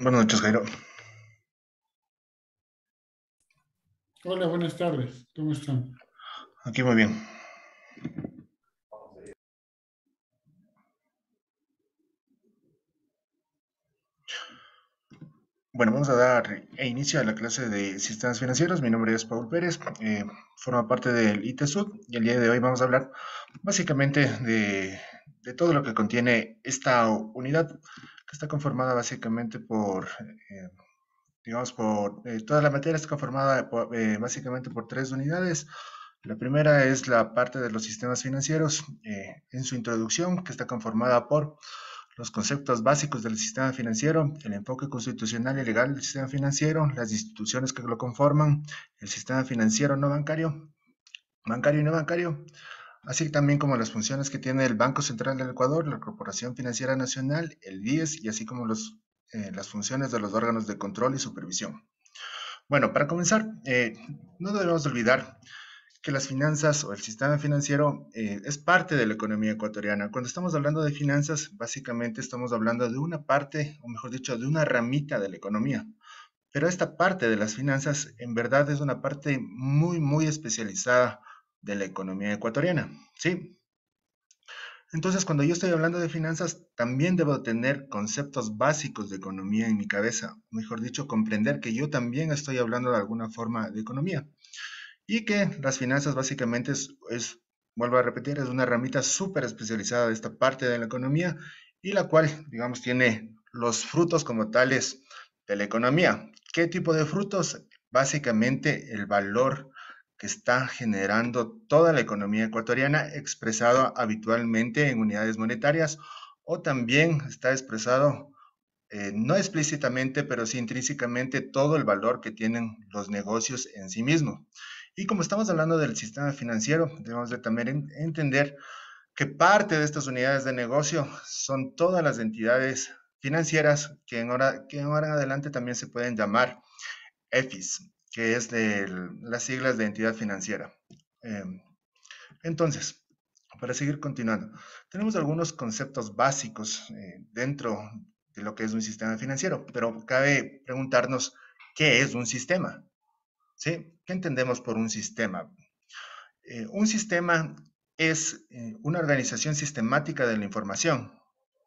Buenas noches, Jairo. Hola, buenas tardes. ¿Cómo están? Aquí muy bien. Bueno, vamos a dar inicio a la clase de sistemas financieros. Mi nombre es Paul Pérez, forma parte del ITESUD y el día de hoy vamos a hablar básicamente de todo lo que contiene esta unidad, que está conformada básicamente toda la materia está conformada básicamente por tres unidades. La primera es la parte de los sistemas financieros en su introducción, que está conformada por los conceptos básicos del sistema financiero, el enfoque constitucional y legal del sistema financiero, las instituciones que lo conforman, el sistema financiero no bancario, bancario y no bancario, así también como las funciones que tiene el Banco Central del Ecuador, la Corporación Financiera Nacional, el BIES y así como las funciones de los órganos de control y supervisión. Bueno, para comenzar, no debemos olvidar que las finanzas o el sistema financiero es parte de la economía ecuatoriana. Cuando estamos hablando de finanzas, básicamente estamos hablando de una parte, o mejor dicho, de una ramita de la economía. Pero esta parte de las finanzas en verdad es una parte muy, muy especializada de la economía ecuatoriana. ¿Sí? Entonces, cuando yo estoy hablando de finanzas, también debo tener conceptos básicos de economía en mi cabeza. Mejor dicho, comprender que yo también estoy hablando de alguna forma de economía. Y que las finanzas básicamente vuelvo a repetir, es una ramita súper especializada de esta parte de la economía y la cual, digamos, tiene los frutos como tales de la economía. ¿Qué tipo de frutos? Básicamente el valor que está generando toda la economía ecuatoriana expresado habitualmente en unidades monetarias o también está expresado no explícitamente, pero sí intrínsecamente todo el valor que tienen los negocios en sí mismos. Y como estamos hablando del sistema financiero, debemos de también entender que parte de estas unidades de negocio son todas las entidades financieras que en ahora en adelante también se pueden llamar EFIs, que es de las siglas de entidad financiera. Eh, entonces, para seguir continuando, tenemos algunos conceptos básicos dentro de lo que es un sistema financiero, pero cabe preguntarnos qué es un sistema, ¿sí? ¿Qué entendemos por un sistema? Un sistema es una organización sistemática de la información,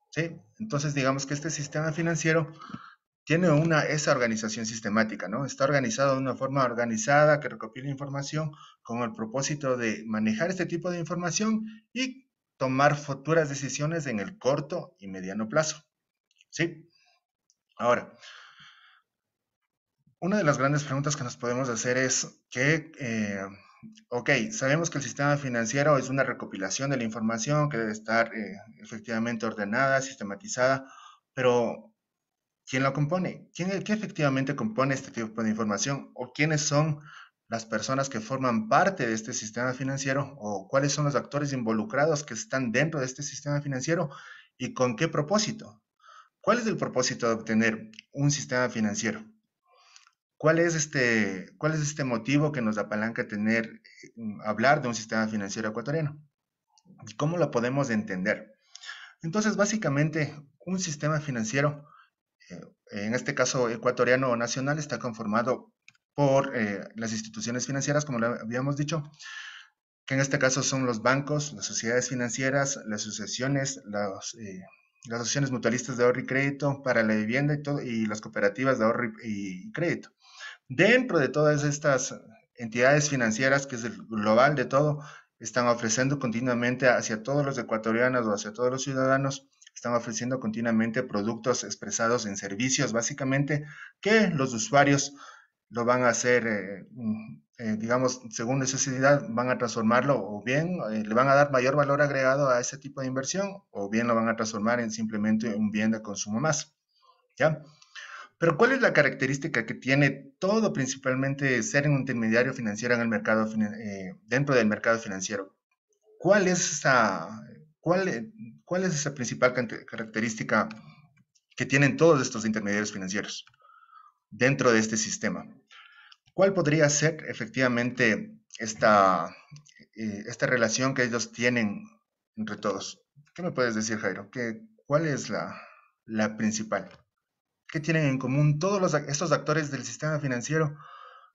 ¿sí? Entonces, digamos que este sistema financiero tiene esa organización sistemática, ¿no? Está organizado de una forma organizada que recopila información con el propósito de manejar este tipo de información y tomar futuras decisiones en el corto y mediano plazo, ¿sí? Ahora, una de las grandes preguntas que nos podemos hacer es ok, sabemos que el sistema financiero es una recopilación de la información que debe estar efectivamente ordenada, sistematizada, pero ¿quién lo compone? ¿Qué efectivamente compone este tipo de información? ¿O quiénes son las personas que forman parte de este sistema financiero? ¿O cuáles son los actores involucrados que están dentro de este sistema financiero? ¿Y con qué propósito? ¿Cuál es el propósito de obtener un sistema financiero? ¿Cuál es este motivo que nos apalanca a hablar de un sistema financiero ecuatoriano? ¿Y cómo lo podemos entender? Entonces, básicamente, un sistema financiero eh, en este caso ecuatoriano o nacional, está conformado por las instituciones financieras, como lo habíamos dicho, que en este caso son los bancos, las sociedades financieras, las asociaciones, las asociaciones mutualistas de ahorro y crédito para la vivienda y las cooperativas de ahorro y crédito. Dentro de todas estas entidades financieras, que es el global de todo, están ofreciendo continuamente hacia todos los ecuatorianos o hacia todos los ciudadanos, están ofreciendo continuamente productos expresados en servicios, básicamente, que los usuarios lo van a hacer, digamos, según necesidad, van a transformarlo o bien le van a dar mayor valor agregado a ese tipo de inversión o bien lo van a transformar en simplemente un bien de consumo más, ¿ya? Pero ¿cuál es la característica que tiene todo principalmente ser un intermediario financiero en el dentro del mercado financiero? ¿Cuál es cuál es esa principal característica que tienen todos estos intermediarios financieros dentro de este sistema? ¿Cuál podría ser efectivamente esta relación que ellos tienen entre todos? ¿Qué me puedes decir, Jairo? ¿Cuál es la principal? ¿Qué tienen en común todos estos actores del sistema financiero?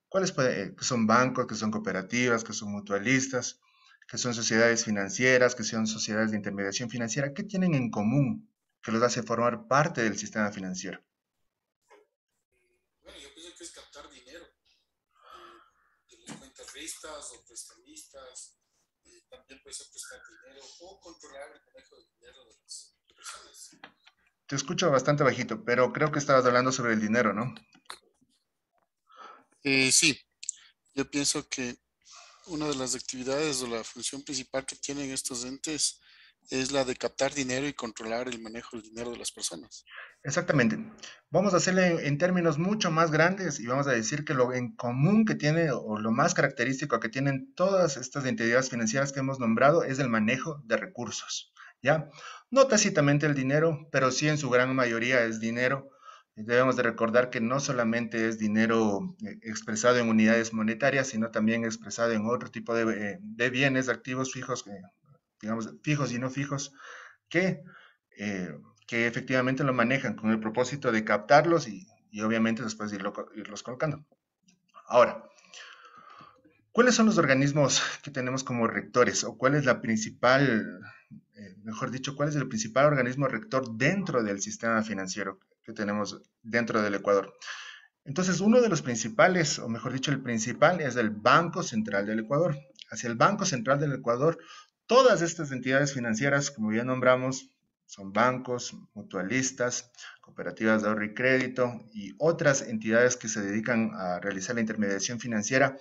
¿Cuáles que son bancos, que son cooperativas, que son mutualistas, que son sociedades financieras, que son sociedades de intermediación financiera? ¿Qué tienen en común que los hace formar parte del sistema financiero? Bueno, yo pienso que es captar dinero de los cuentaristas o prestamistas. También puede ser prestar dinero o controlar el manejo del dinero de las personas. Te escucho bastante bajito, pero creo que estabas hablando sobre el dinero, ¿no? Sí, yo pienso que una de las actividades o la función principal que tienen estos entes es la de captar dinero y controlar el manejo del dinero de las personas. Exactamente. Vamos a hacerle en términos mucho más grandes y vamos a decir que lo en común que tiene o lo más característico que tienen todas estas entidades financieras que hemos nombrado es el manejo de recursos, ¿ya? No tácitamente el dinero, pero sí en su gran mayoría es dinero. Debemos de recordar que no solamente es dinero expresado en unidades monetarias, sino también expresado en otro tipo de bienes, de activos fijos, digamos, fijos y no fijos, que, eh, que efectivamente lo manejan con el propósito de captarlos y obviamente después irlos colocando. Ahora, ¿cuáles son los organismos que tenemos como rectores o cuál es la principal, mejor dicho, cuál es el principal organismo rector dentro del sistema financiero que tenemos dentro del Ecuador? Entonces, uno de los principales, o mejor dicho, el principal es el Banco Central del Ecuador. Hacia el Banco Central del Ecuador, todas estas entidades financieras, como ya nombramos, son bancos, mutualistas, cooperativas de ahorro y crédito y otras entidades que se dedican a realizar la intermediación financiera,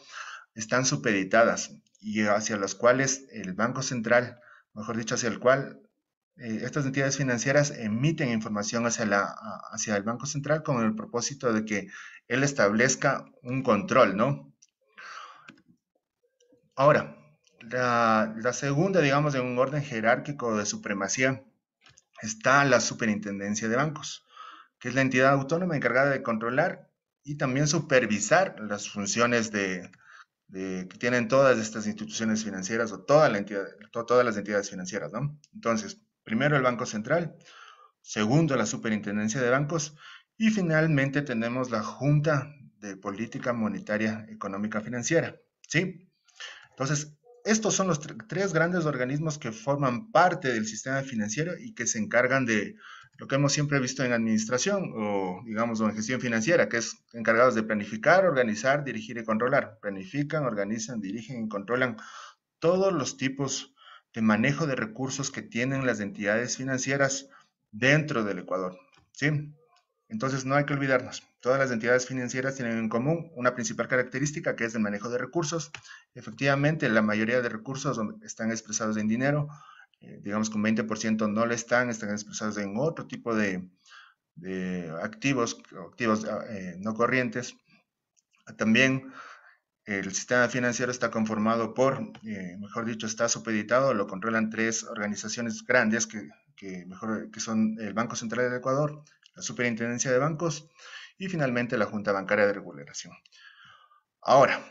están supeditadas y hacia las cuales el Banco Central, mejor dicho, hacia el cual estas entidades financieras emiten información hacia el Banco Central con el propósito de que él establezca un control, ¿no? Ahora, la segunda, digamos, en un orden jerárquico de supremacía, está la Superintendencia de Bancos, que es la entidad autónoma encargada de controlar y también supervisar las funciones que tienen todas estas instituciones financieras o todas las entidades financieras, ¿no? Entonces, primero el Banco Central, segundo la Superintendencia de Bancos y finalmente tenemos la Junta de Política Monetaria Económica Financiera, ¿sí? Entonces, estos son los tres grandes organismos que forman parte del sistema financiero y que se encargan de lo que hemos siempre visto en administración o, digamos, o en gestión financiera, que es encargados de planificar, organizar, dirigir y controlar. Planifican, organizan, dirigen y controlan todos los tipos de manejo de recursos que tienen las entidades financieras dentro del Ecuador. ¿Sí? Entonces no hay que olvidarnos, todas las entidades financieras tienen en común una principal característica que es el manejo de recursos. Efectivamente, la mayoría de recursos están expresados en dinero, digamos que un 20% no lo están expresados en otro tipo de activos no corrientes. También el sistema financiero está conformado por, mejor dicho, está supeditado, lo controlan tres organizaciones grandes que son el Banco Central del Ecuador, la Superintendencia de Bancos y finalmente la Junta Bancaria de Regulación. Ahora,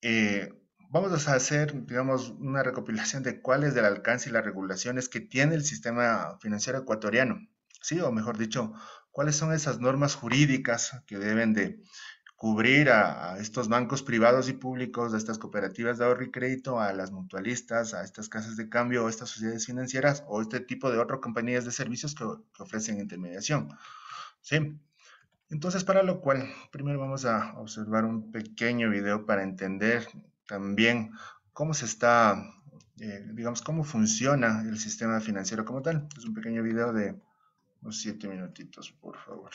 eh, vamos a hacer, digamos, una recopilación de cuál es el alcance y las regulaciones que tiene el sistema financiero ecuatoriano, ¿sí? O mejor dicho, cuáles son esas normas jurídicas que deben de cubrir a estos bancos privados y públicos, a estas cooperativas de ahorro y crédito, a las mutualistas, a estas casas de cambio o estas sociedades financieras o este tipo de otras compañías de servicios que ofrecen intermediación. ¿Sí? Entonces, para lo cual, primero vamos a observar un pequeño video para entender también cómo se está, digamos, cómo funciona el sistema financiero como tal. Es un pequeño video de unos 7 minutitos, por favor.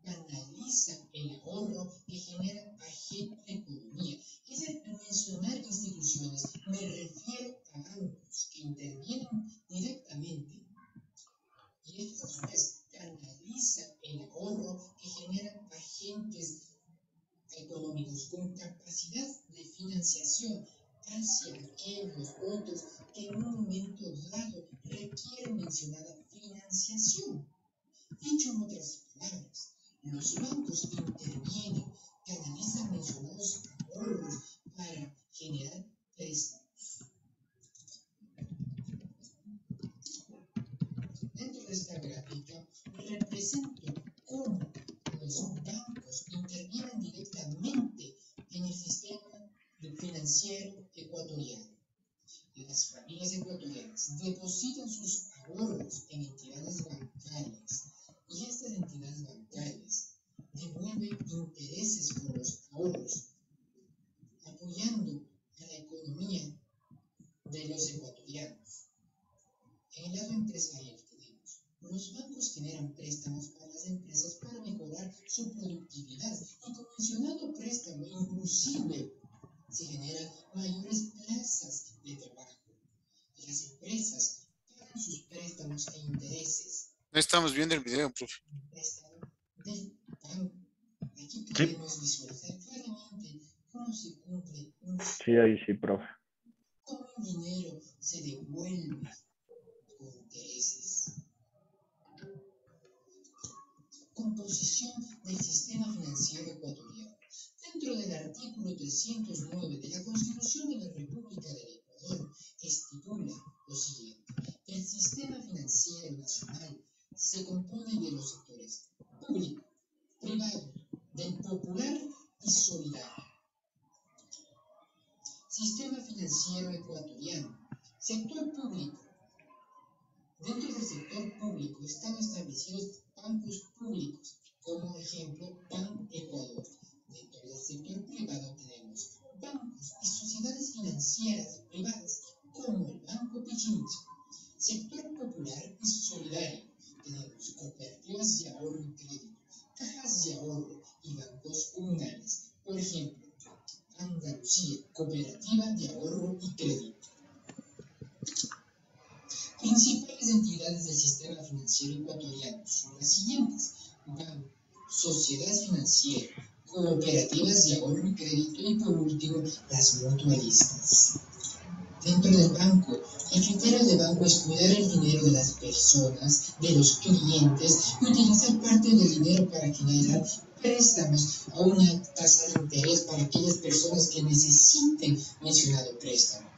Analiza el ahorro que genera agente de economía. Es el mencionar instituciones, me refiero a bancos que intervienen directamente. Y esto a su vez analiza el ahorro que generan agentes económicos con capacidad de financiación hacia aquellos otros que en un momento dado requieren mencionada financiación. Dicho en otras palabras, los bancos intervienen, canalizan mencionados ahorros para generar préstamos. Dentro de esta gráfica represento cómo los bancos intervienen directamente en el sistema financiero ecuatoriano. Las familias ecuatorianas depositan sus ahorros en entidades bancarias y estas entidades bancarias devuelven intereses por los ahorros, apoyando a la economía de los ecuatorianos. En el lado empresarial tenemos, los bancos generan préstamos para las empresas para mejorar su productividad y con mencionado préstamo inclusive se generan mayores plazas de trabajo. Las empresas pagan sus préstamos e intereses. No estamos viendo el video, profe. Préstamo del banco. Aquí podemos visualizar claramente cómo se cumple un Sí, ahí sí, profe. cómo el dinero se devuelve con intereses. Composición del sistema financiero ecuatoriano. Dentro del artículo 309 de la Constitución de la República del Ecuador, estipula lo siguiente: el sistema financiero nacional se compone de los sectores público, privado, del popular y solidario. Sistema financiero ecuatoriano. Sector público. Dentro del sector público están establecidos bancos públicos, como ejemplo Ban Ecuador. Dentro del sector privado tenemos bancos y sociedades financieras privadas, como el Banco Pichincha. Sector popular y solidario. Tenemos cooperativas de ahorro y crédito, cajas de ahorro y bancos comunales. Por ejemplo, Andalucía, cooperativa de ahorro y crédito. Principales entidades del sistema financiero ecuatoriano son las siguientes: banco, sociedad financiera, cooperativas de ahorro y crédito y por último las mutualistas. Dentro del banco, el criterio del banco es cuidar el dinero de las personas, de los clientes y utilizar parte del dinero para generar préstamos a una tasa de interés para aquellas personas que necesiten mencionado préstamo.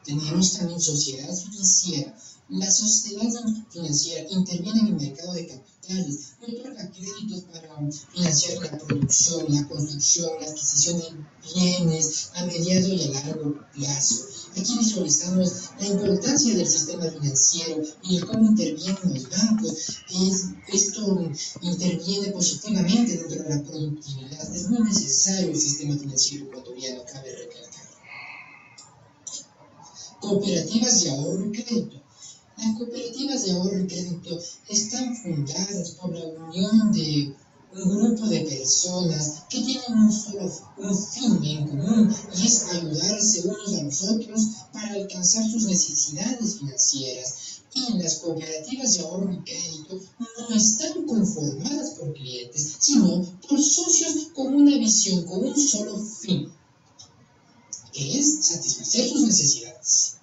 Tenemos también sociedad financiera. La sociedad financiera interviene en el mercado de capitales y otorga créditos para financiar la producción, la construcción, la adquisición de bienes a mediano y a largo plazo. Aquí visualizamos la importancia del sistema financiero y el cómo intervienen los bancos. Esto interviene positivamente dentro de la productividad. Es muy necesario el sistema financiero ecuatoriano, cabe recalcar. Cooperativas de ahorro y crédito. Las cooperativas de ahorro y crédito están fundadas por la unión de un grupo de personas que tienen un fin en común, y es ayudarse unos a los otros para alcanzar sus necesidades financieras. Y las cooperativas de ahorro y crédito no están conformadas por clientes, sino por socios con una visión, con un solo fin, que es satisfacer sus necesidades.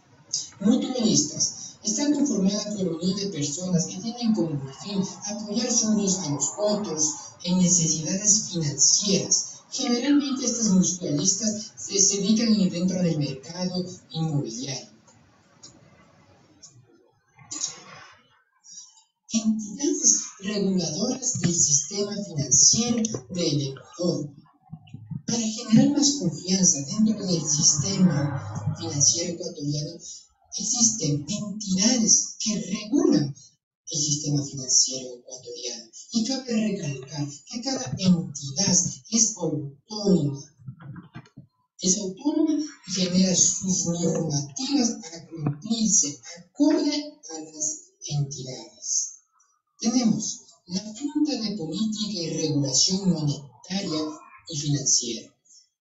Mutualistas están conformadas por unión de personas que tienen como fin apoyarse unos a los otros en necesidades financieras. Generalmente estas mutualistas se dedican dentro del mercado inmobiliario. Entidades reguladoras del sistema financiero del Ecuador. Para generar más confianza dentro del sistema financiero ecuatoriano, existen entidades que regulan el sistema financiero ecuatoriano. Y cabe recalcar que cada entidad es autónoma. Es autónoma y genera sus normativas a cumplirse acorde a las entidades. Tenemos la Junta de Política y Regulación Monetaria y Financiera.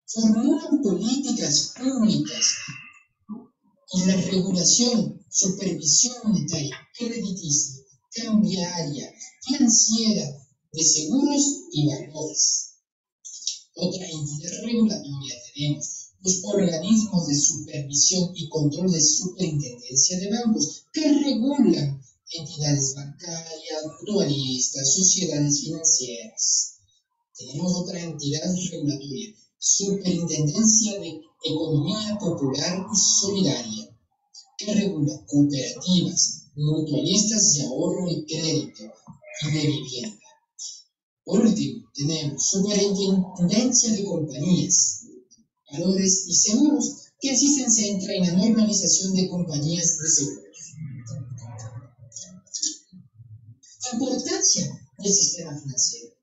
Formulan políticas públicas y la regulación, supervisión monetaria, crediticia, cambiaria, financiera, de seguros y valores. Otra entidad regulatoria tenemos los organismos de supervisión y control de superintendencia de bancos, que regulan entidades bancarias, mutualistas, sociedades financieras. Tenemos otra entidad regulatoria, Superintendencia de Economía Popular y Solidaria, que regula cooperativas, mutualistas de ahorro y crédito y de vivienda. Por último, tenemos superintendencia de compañías, valores y seguros, que así se centra en la normalización de compañías de seguros. Importancia del sistema financiero.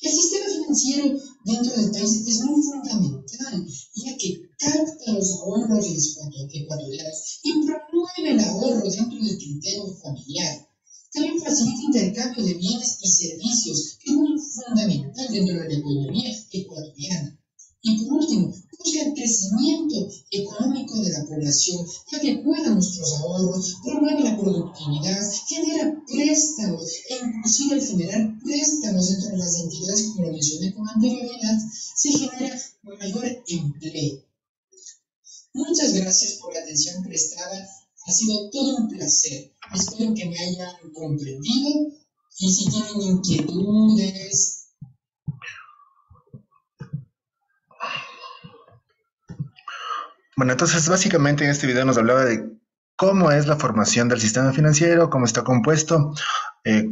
El sistema financiero dentro del país es muy fundamental, ya que capta los ahorros de los ecuatorianos y promueve el ahorro dentro del criterio familiar. También facilita intercambio de bienes y servicios, que es muy fundamental dentro de la economía ecuatoriana. Y por último, busca el crecimiento económico de la población, ya que cuida nuestros ahorros, promueve la productividad, genera préstamos e inclusive al generar préstamos dentro de las entidades, como lo mencioné con anterioridad, se genera mayor empleo. Muchas gracias por la atención prestada. Ha sido todo un placer. Espero que me hayan comprendido y si tienen inquietudes. Bueno, entonces básicamente en este video nos hablaba de cómo es la formación del sistema financiero, cómo está compuesto. Eh,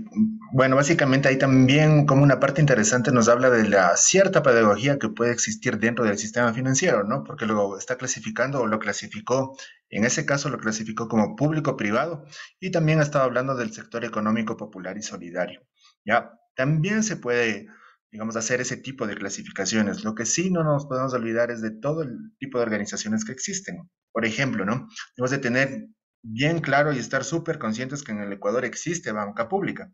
bueno, básicamente ahí también como una parte interesante nos habla de la cierta pedagogía que puede existir dentro del sistema financiero, ¿no? Porque lo está clasificando o lo clasificó, en ese caso lo clasificó como público-privado y también estaba hablando del sector económico popular y solidario, ¿ya? También se puede, digamos, hacer ese tipo de clasificaciones. Lo que sí no nos podemos olvidar es de todo el tipo de organizaciones que existen. Por ejemplo, ¿no? Debemos de tener bien claro y estar súper conscientes que en el Ecuador existe banca pública.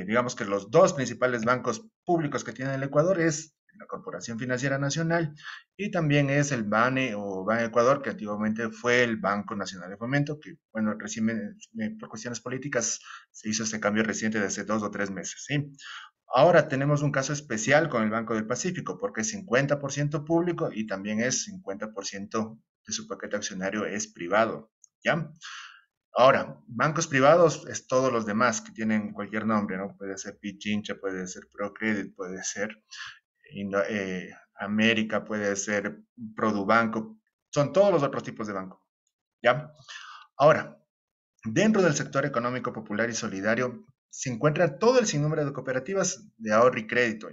Digamos que los dos principales bancos públicos que tiene el Ecuador es la Corporación Financiera Nacional y también es el BANE o Ban Ecuador, que antiguamente fue el Banco Nacional de Fomento, que, bueno, recién por cuestiones políticas se hizo este cambio reciente de hace 2 o 3 meses, ¿sí? Ahora tenemos un caso especial con el Banco del Pacífico, porque es 50% público y también es 50% de su paquete accionario es privado, ¿ya? Ahora, bancos privados es todos los demás que tienen cualquier nombre, ¿no? Puede ser Pichincha, puede ser Procredit, puede ser América, puede ser Produbanco, son todos los otros tipos de banco, ¿ya? Ahora, dentro del sector económico popular y solidario se encuentra todo el sinnúmero de cooperativas de ahorro y crédito.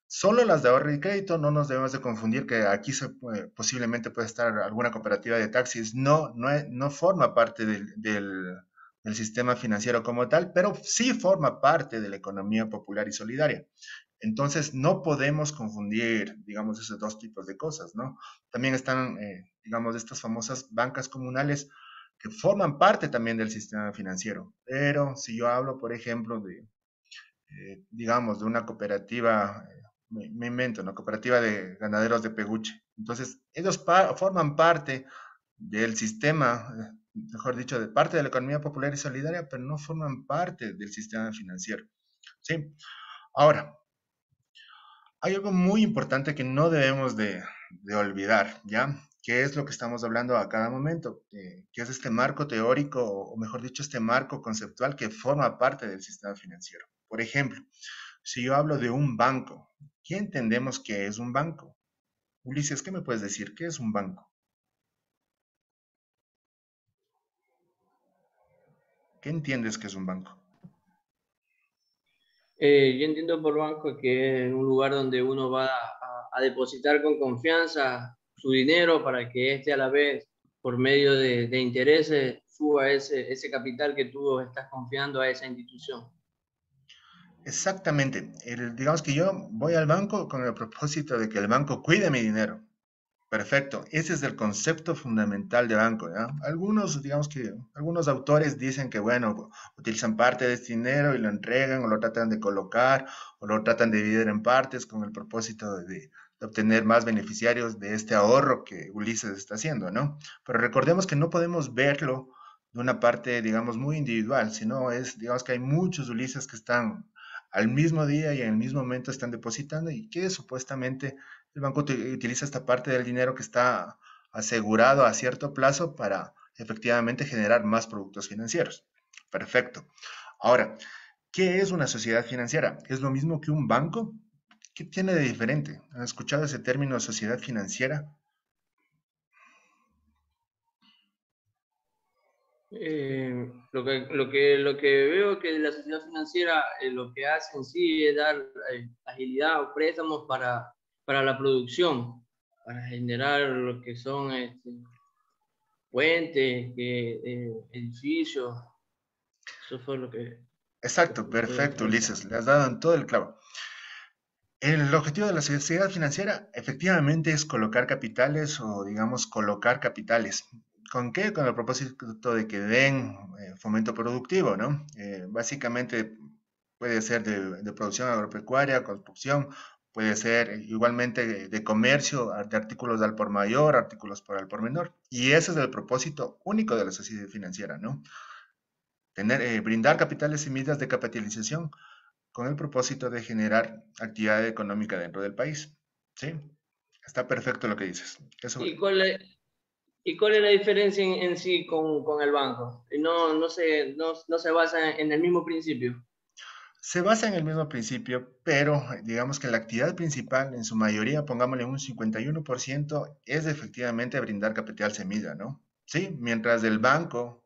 Solo las de ahorro y crédito, no nos debemos de confundir que aquí posiblemente puede estar alguna cooperativa de taxis. No, no forma parte del sistema financiero como tal, pero sí forma parte de la economía popular y solidaria. Entonces, no podemos confundir, digamos, esos dos tipos de cosas, ¿no? También están, digamos, estas famosas bancas comunales que forman parte también del sistema financiero. Pero si yo hablo, por ejemplo, digamos, de una cooperativa, me invento, una cooperativa de ganaderos de peluche. Entonces, ellos forman parte del sistema, mejor dicho, de parte de la economía popular y solidaria, pero no forman parte del sistema financiero. ¿Sí? Ahora, hay algo muy importante que no debemos de olvidar, ¿ya? ¿Qué es lo que estamos hablando a cada momento? ¿Qué es este marco teórico, o mejor dicho, este marco conceptual que forma parte del sistema financiero? Por ejemplo, si yo hablo de un banco, ¿qué entendemos que es un banco? Ulises, ¿qué me puedes decir? ¿Qué es un banco? ¿Qué entiendes que es un banco? Yo entiendo por banco que es un lugar donde uno va a depositar con confianza su dinero para que éste a la vez, por medio de intereses, suba ese capital que tú estás confiando a esa institución. Exactamente. Digamos que yo voy al banco con el propósito de que el banco cuide mi dinero. Perfecto. Ese es el concepto fundamental de banco, ¿ya? Algunos, digamos que, algunos autores dicen que, bueno, utilizan parte de este dinero y lo entregan o lo tratan de colocar o lo tratan de dividir en partes con el propósito de obtener más beneficiarios de este ahorro que Ulises está haciendo, ¿no? Pero recordemos que no podemos verlo de una parte, digamos, muy individual, sino es, digamos que hay muchos Ulises que están al mismo día y en el mismo momento están depositando y que supuestamente el banco utiliza esta parte del dinero que está asegurado a cierto plazo para efectivamente generar más productos financieros. Perfecto. Ahora, ¿qué es una sociedad financiera? ¿Es lo mismo que un banco? ¿Qué tiene de diferente? ¿Han escuchado ese término sociedad financiera? Lo que veo que la sociedad financiera lo que hace en sí es dar agilidad o préstamos para la producción, para generar lo que son puentes, edificios. Eso fue lo que Exacto, pude perfecto, visualizar. Ulises, le has dado en todo el clavo. El objetivo de la sociedad financiera efectivamente es colocar capitales o, digamos, colocar capitales. ¿Con qué? Con el propósito de que den fomento productivo, ¿no? Básicamente puede ser de producción agropecuaria, construcción, puede ser igualmente de comercio, de artículos al por mayor, artículos por al por menor. Y ese es el propósito único de la sociedad financiera, ¿no? Brindar capitales y medidas de capitalización con el propósito de generar actividad económica dentro del país. ¿Sí? Está perfecto lo que dices. Eso ¿Y y cuál es la diferencia en sí con el banco? No se basa en el mismo principio. se basa en el mismo principio, pero digamos que la actividad principal, en su mayoría, pongámosle un 51%, es efectivamente brindar capital semilla, ¿no? Sí, mientras el banco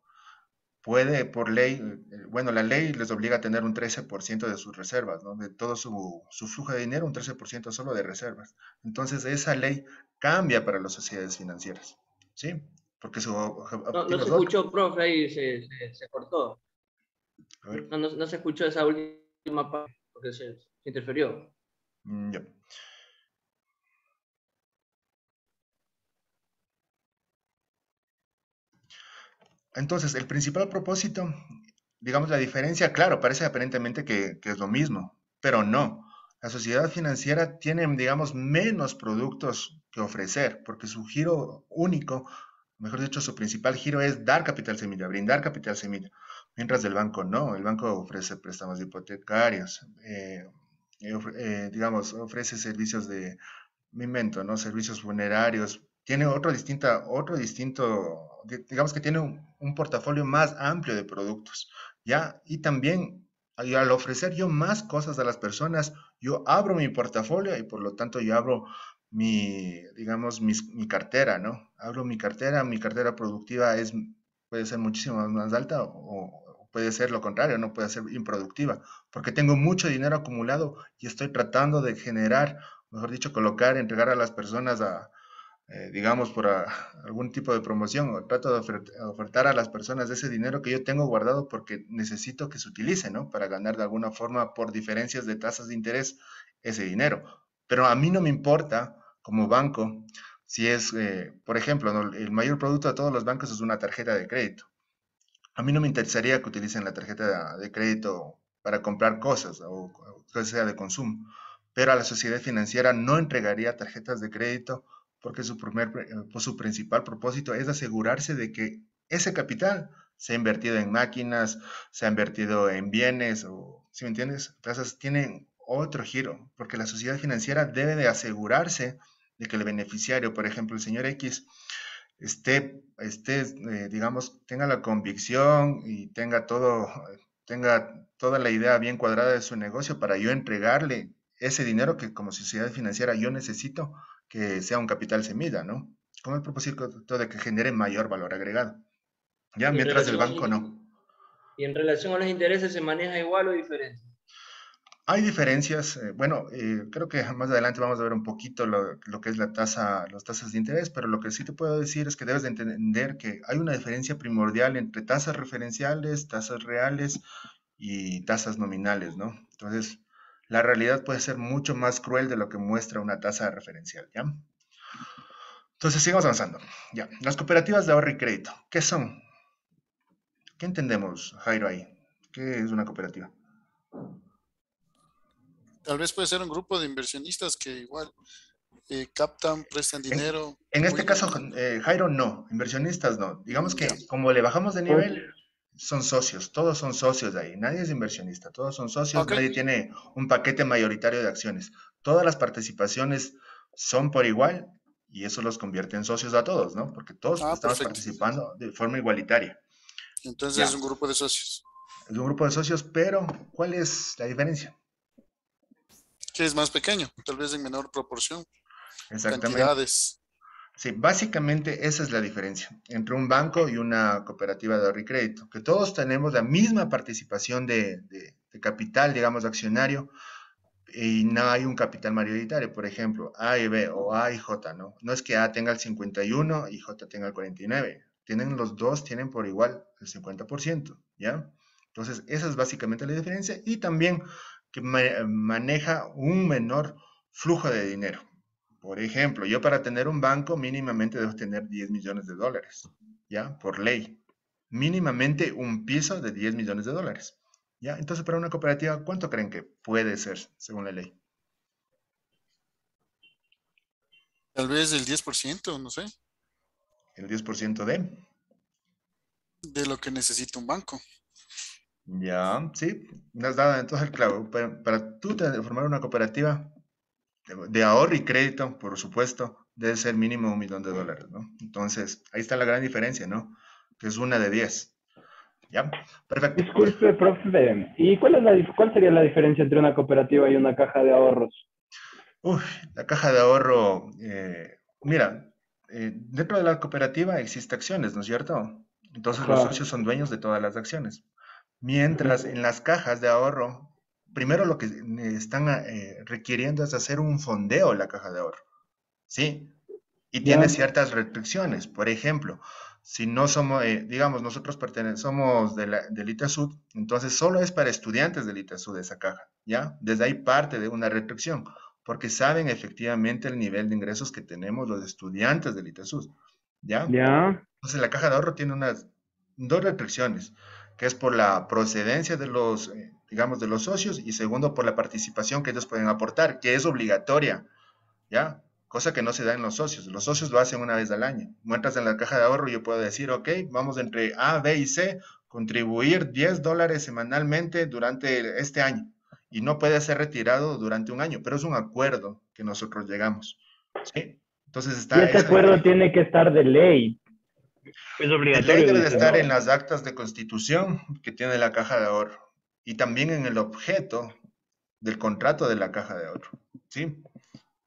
puede, por ley, bueno, la ley les obliga a tener un 13% de sus reservas, ¿no? De todo su flujo de dinero, un 13% solo de reservas. Entonces, esa ley cambia para las sociedades financieras, ¿sí? Porque su No objetivo se es otro. escuchó, profe, ahí se cortó. A ver, No se escuchó esa última parte porque se interfirió. ya. Entonces, el principal propósito, digamos, la diferencia, claro, parece aparentemente que es lo mismo, pero no. La sociedad financiera tiene, digamos, menos productos que ofrecer, porque su giro único, mejor dicho, su principal giro es dar capital semilla, brindar capital semilla, mientras el banco no. El banco ofrece préstamos hipotecarios, digamos, ofrece servicios de, me invento, ¿no? Servicios funerarios. Tiene otro distinto, digamos que tiene un portafolio más amplio de productos, ¿ya? Y también al ofrecer yo más cosas a las personas, yo abro mi portafolio y por lo tanto yo abro digamos, mi cartera, ¿no? Abro mi cartera productiva puede ser muchísimo más alta o puede ser lo contrario, no puede ser improductiva, porque tengo mucho dinero acumulado y estoy tratando de generar, mejor dicho, colocar, entregar a las personas digamos, por algún tipo de promoción, o trato de ofertar a las personas ese dinero que yo tengo guardado porque necesito que se utilice, ¿no? Para ganar de alguna forma por diferencias de tasas de interés ese dinero. Pero a mí no me importa, como banco, si es, por ejemplo, ¿no? El mayor producto de todos los bancos es una tarjeta de crédito. A mí no me interesaría que utilicen la tarjeta de crédito para comprar cosas o que sea de consumo, pero a la sociedad financiera no entregaría tarjetas de crédito porque pues su principal propósito es asegurarse de que ese capital se ha invertido en máquinas, se ha invertido en bienes, o, ¿sí me entiendes? Entonces tienen otro giro, porque la sociedad financiera debe de asegurarse de que el beneficiario, por ejemplo, el señor X, digamos, tenga la convicción y tenga toda la idea bien cuadrada de su negocio para yo entregarle ese dinero que como sociedad financiera yo necesito que sea un capital semilla, ¿no? Con el propósito de que genere mayor valor agregado. Ya, Y en mientras el relación a banco no. y en relación a los intereses, ¿se maneja igual o diferente? Hay diferencias, bueno, creo que más adelante vamos a ver un poquito lo que es las tasas de interés, pero lo que sí te puedo decir es que debes de entender que hay una diferencia primordial entre tasas referenciales, tasas reales y tasas nominales, ¿no? Entonces, la realidad puede ser mucho más cruel de lo que muestra una tasa referencial, ¿ya? Entonces, sigamos avanzando. Ya, las cooperativas de ahorro y crédito, ¿qué son? ¿Qué entendemos, Jairo, ahí? ¿Qué es una cooperativa? Tal vez puede ser un grupo de inversionistas que igual captan, prestan En, dinero, en este apoyan. caso, Jairo, no, inversionistas no. Digamos Ya. que como le bajamos de nivel, son socios, todos son socios de ahí, nadie es inversionista, todos son socios, Ok. nadie tiene un paquete mayoritario de acciones. Todas las participaciones son por igual y eso los convierte en socios a todos, ¿no? Porque todos Ah, estamos perfecto. participando de forma igualitaria. Entonces es Ya, un grupo de socios. es un grupo de socios, pero ¿cuál es la diferencia? Que es más pequeño, tal vez en menor proporción, Exactamente. cantidades. Sí, básicamente esa es la diferencia entre un banco y una cooperativa de ahorro y crédito, que todos tenemos la misma participación de capital, digamos, accionario, y no hay un capital mayoritario, por ejemplo, A y B o A y J, ¿no? No es que A tenga el 51 y J tenga el 49. Tienen los dos, tienen por igual el 50%, ¿ya? Entonces, esa es básicamente la diferencia y también que maneja un menor flujo de dinero. Por ejemplo, yo para tener un banco mínimamente debo tener 10 millones de dólares, ¿ya? Por ley. Mínimamente un piso de 10 millones de dólares. ¿Ya? Entonces, para una cooperativa, ¿cuánto creen que puede ser según la ley? Tal vez el 10%, no sé, El 10% de. de lo que necesita un banco. Ya, sí, me has dado entonces el clavo. Para tú formar una cooperativa de ahorro y crédito, por supuesto, debe ser mínimo 1 millón de dólares, ¿no? Entonces, ahí está la gran diferencia, ¿no? Que es una de 10. ¿Ya? Perfecto. Disculpe, profe, ¿y cuál sería la diferencia entre una cooperativa y una caja de ahorros? Uf, la caja de ahorro, mira, dentro de la cooperativa existe acciones, ¿no es cierto? Entonces los Ajá. socios son dueños de todas las acciones. Mientras en las cajas de ahorro, primero lo que están requiriendo es hacer un fondeo la caja de ahorro, ¿sí? Y tiene ¿Ya? ciertas restricciones. Por ejemplo, si no somos, digamos, nosotros somos del ITASUD, entonces solo es para estudiantes del ITASUD esa caja, ¿ya? Desde ahí parte de una restricción, porque saben efectivamente el nivel de ingresos que tenemos los estudiantes del ITASUD, ¿ya? ¿Ya? Entonces la caja de ahorro tiene unas dos restricciones, que es por la procedencia de los, digamos, de los socios y segundo por la participación que ellos pueden aportar, que es obligatoria, ¿ya? Cosa que no se da en los socios. Los socios lo hacen una vez al año. Muestras en la caja de ahorro, yo puedo decir, ok, vamos entre A, B y C, contribuir $10 semanalmente durante este año. Y no puede ser retirado durante un año, pero es un acuerdo que nosotros llegamos, ¿sí? Entonces Y está ese esa acuerdo diferencia. tiene que estar de ley. Es De ley obligatorio, debe de dice, estar ¿no? en las actas de constitución que tiene la caja de ahorro y también en el objeto del contrato de la caja de ahorro, ¿sí?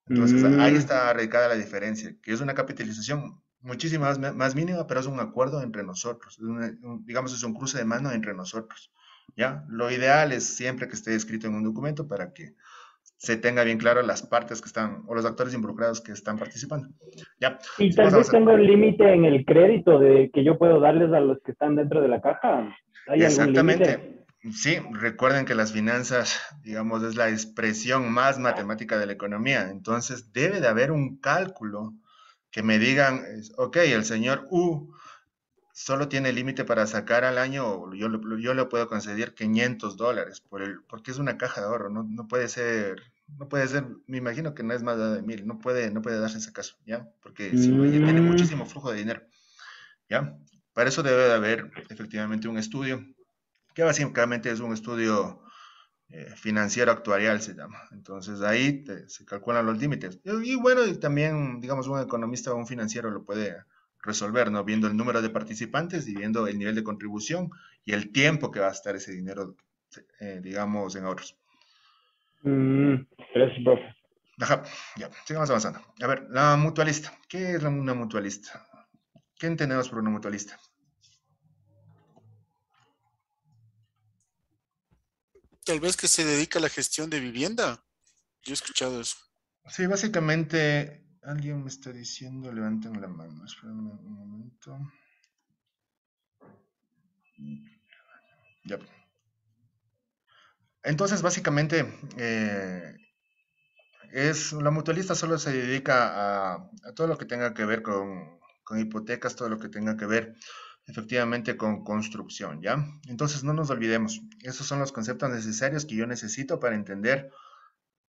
Entonces ahí Mm, está radicada la diferencia, que es una capitalización muchísimo más mínima, pero es un acuerdo entre nosotros, digamos, es un cruce de mano entre nosotros, ¿ya? Lo ideal es siempre que esté escrito en un documento para que se tenga bien claro las partes que están, o los actores involucrados que están participando, ¿ya? y tal Sigamos vez avanzando. tengo un límite en el crédito de que yo puedo darles a los que están dentro de la caja. ¿Hay algún límite? Exactamente. Sí, recuerden que las finanzas, digamos, es la expresión más matemática de la economía. Entonces, debe de haber un cálculo que me digan, ok, el señor U solo tiene límite para sacar al año, o yo le puedo conceder $500 porque es una caja de ahorro, no puede ser, no puede ser, me imagino que no es más de 1000, no puede darse ese caso, ¿ya? Porque si no, ella tiene Mm, muchísimo flujo de dinero, ¿ya? Para eso debe de haber efectivamente un estudio que básicamente es un estudio financiero actuarial, se llama. Entonces ahí se calculan los límites. Y bueno, y también, digamos, un economista o un financiero lo puede resolver, ¿no? Viendo el número de participantes y viendo el nivel de contribución y el tiempo que va a estar ese dinero, digamos, en ahorros. gracias, profe. Ajá, ya, sigamos avanzando. A ver, la mutualista. ¿Qué es una mutualista? ¿Qué entendemos por una mutualista? Tal vez que se dedica a la gestión de vivienda. Yo he escuchado eso. Sí, básicamente, alguien me está diciendo, levanten la mano. Espérenme un momento. Ya. Entonces, básicamente, la mutualista solo se dedica a todo lo que tenga que ver con hipotecas, todo lo que tenga que ver efectivamente con construcción, ¿ya? Entonces, no nos olvidemos, esos son los conceptos necesarios que yo necesito para entender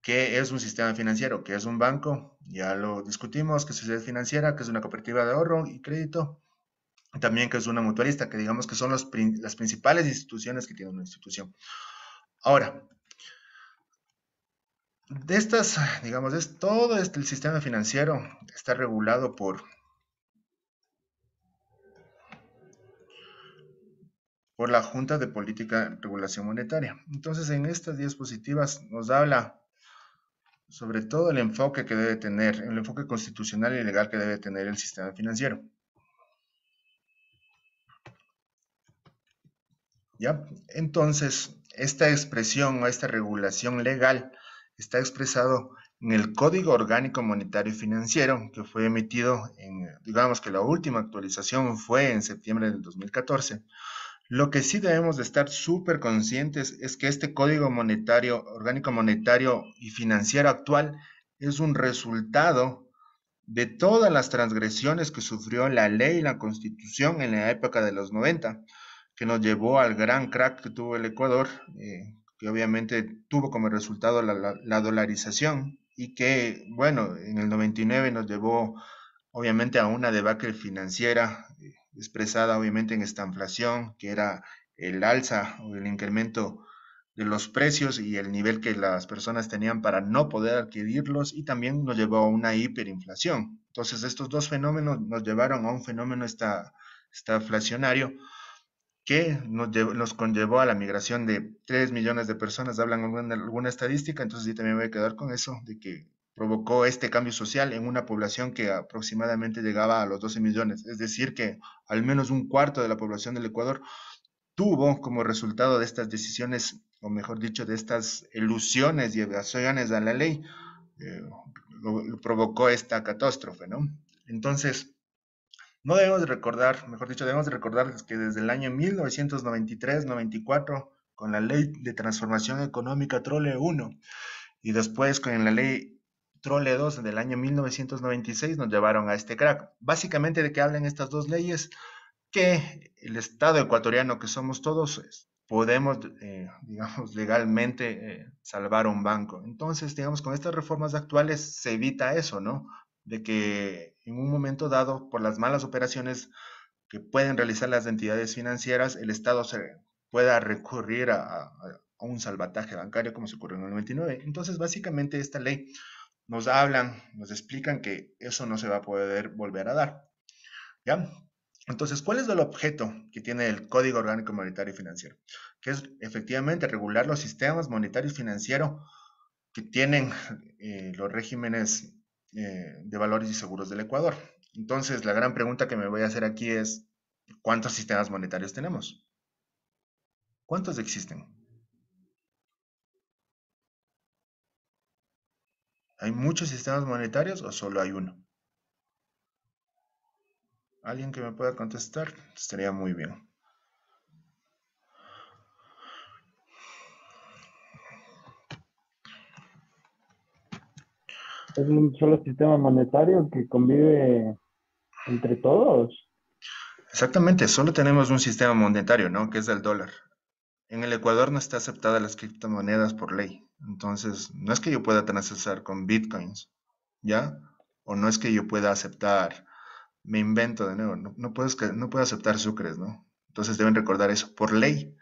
qué es un sistema financiero, qué es un banco, ya lo discutimos, qué es sociedad financiera, qué es una cooperativa de ahorro y crédito, también qué es una mutualista, que digamos que son las principales instituciones que tiene una institución. Ahora, de estas, digamos, todo el sistema financiero está regulado por la Junta de Política y Regulación Monetaria. Entonces, en estas diapositivas nos habla sobre todo el enfoque que debe tener, el enfoque constitucional y legal que debe tener el sistema financiero. ¿Ya? Entonces, esta expresión o esta regulación legal está expresado en el Código Orgánico Monetario y Financiero, que fue emitido digamos que la última actualización fue en septiembre del 2014. Lo que sí debemos de estar súper conscientes es que este Código Monetario, Orgánico Monetario y Financiero actual es un resultado de todas las transgresiones que sufrió la ley y la Constitución en la época de los 90, que nos llevó al gran crack que tuvo el Ecuador, que obviamente tuvo como resultado la dolarización y que, bueno, en el 99 nos llevó obviamente a una debacle financiera expresada obviamente en esta inflación, que era el alza o el incremento de los precios y el nivel que las personas tenían para no poder adquirirlos, y también nos llevó a una hiperinflación. Entonces estos dos fenómenos nos llevaron a un fenómeno inflacionario que nos conllevó a la migración de 3 millones de personas. Hablan alguna estadística, entonces yo también me voy a quedar con eso, de que provocó este cambio social en una población que aproximadamente llegaba a los 12 millones. Es decir, que al menos un cuarto de la población del Ecuador tuvo como resultado de estas decisiones, o mejor dicho, de estas elusiones y evasiones a la ley, eh, lo provocó esta catástrofe, ¿no? Entonces, no debemos de recordar, mejor dicho, debemos de recordar que desde el año 1993-94, con la Ley de Transformación Económica Trole 1 y después con la Ley Trole 2 del año 1996, nos llevaron a este crack. Básicamente, ¿de qué hablan estas dos leyes? Que el Estado ecuatoriano que somos todos podemos, digamos, legalmente salvar un banco. Entonces, digamos, con estas reformas actuales se evita eso, ¿no? De que en un momento dado, por las malas operaciones que pueden realizar las entidades financieras, el Estado pueda recurrir a un salvataje bancario como se ocurrió en el 99. Entonces, básicamente, esta ley nos explican que eso no se va a poder volver a dar. ¿Ya? Entonces, ¿cuál es el objeto que tiene el Código Orgánico Monetario y Financiero? Que es efectivamente regular los sistemas monetarios y financieros que tienen los regímenes de valores y seguros del Ecuador. Entonces, la gran pregunta que me voy a hacer aquí es, ¿cuántos sistemas monetarios tenemos? ¿Cuántos existen? ¿Hay muchos sistemas monetarios o solo hay uno? ¿Alguien que me pueda contestar? Estaría muy bien. Es un solo sistema monetario que convive entre todos. Exactamente, solo tenemos un sistema monetario, ¿no? Que es el dólar. En el Ecuador no está aceptada las criptomonedas por ley. Entonces, no es que yo pueda transar con bitcoins, ¿ya? O no es que yo pueda aceptar, me invento de nuevo, no puedo aceptar sucres, ¿no? Entonces deben recordar eso. Por ley,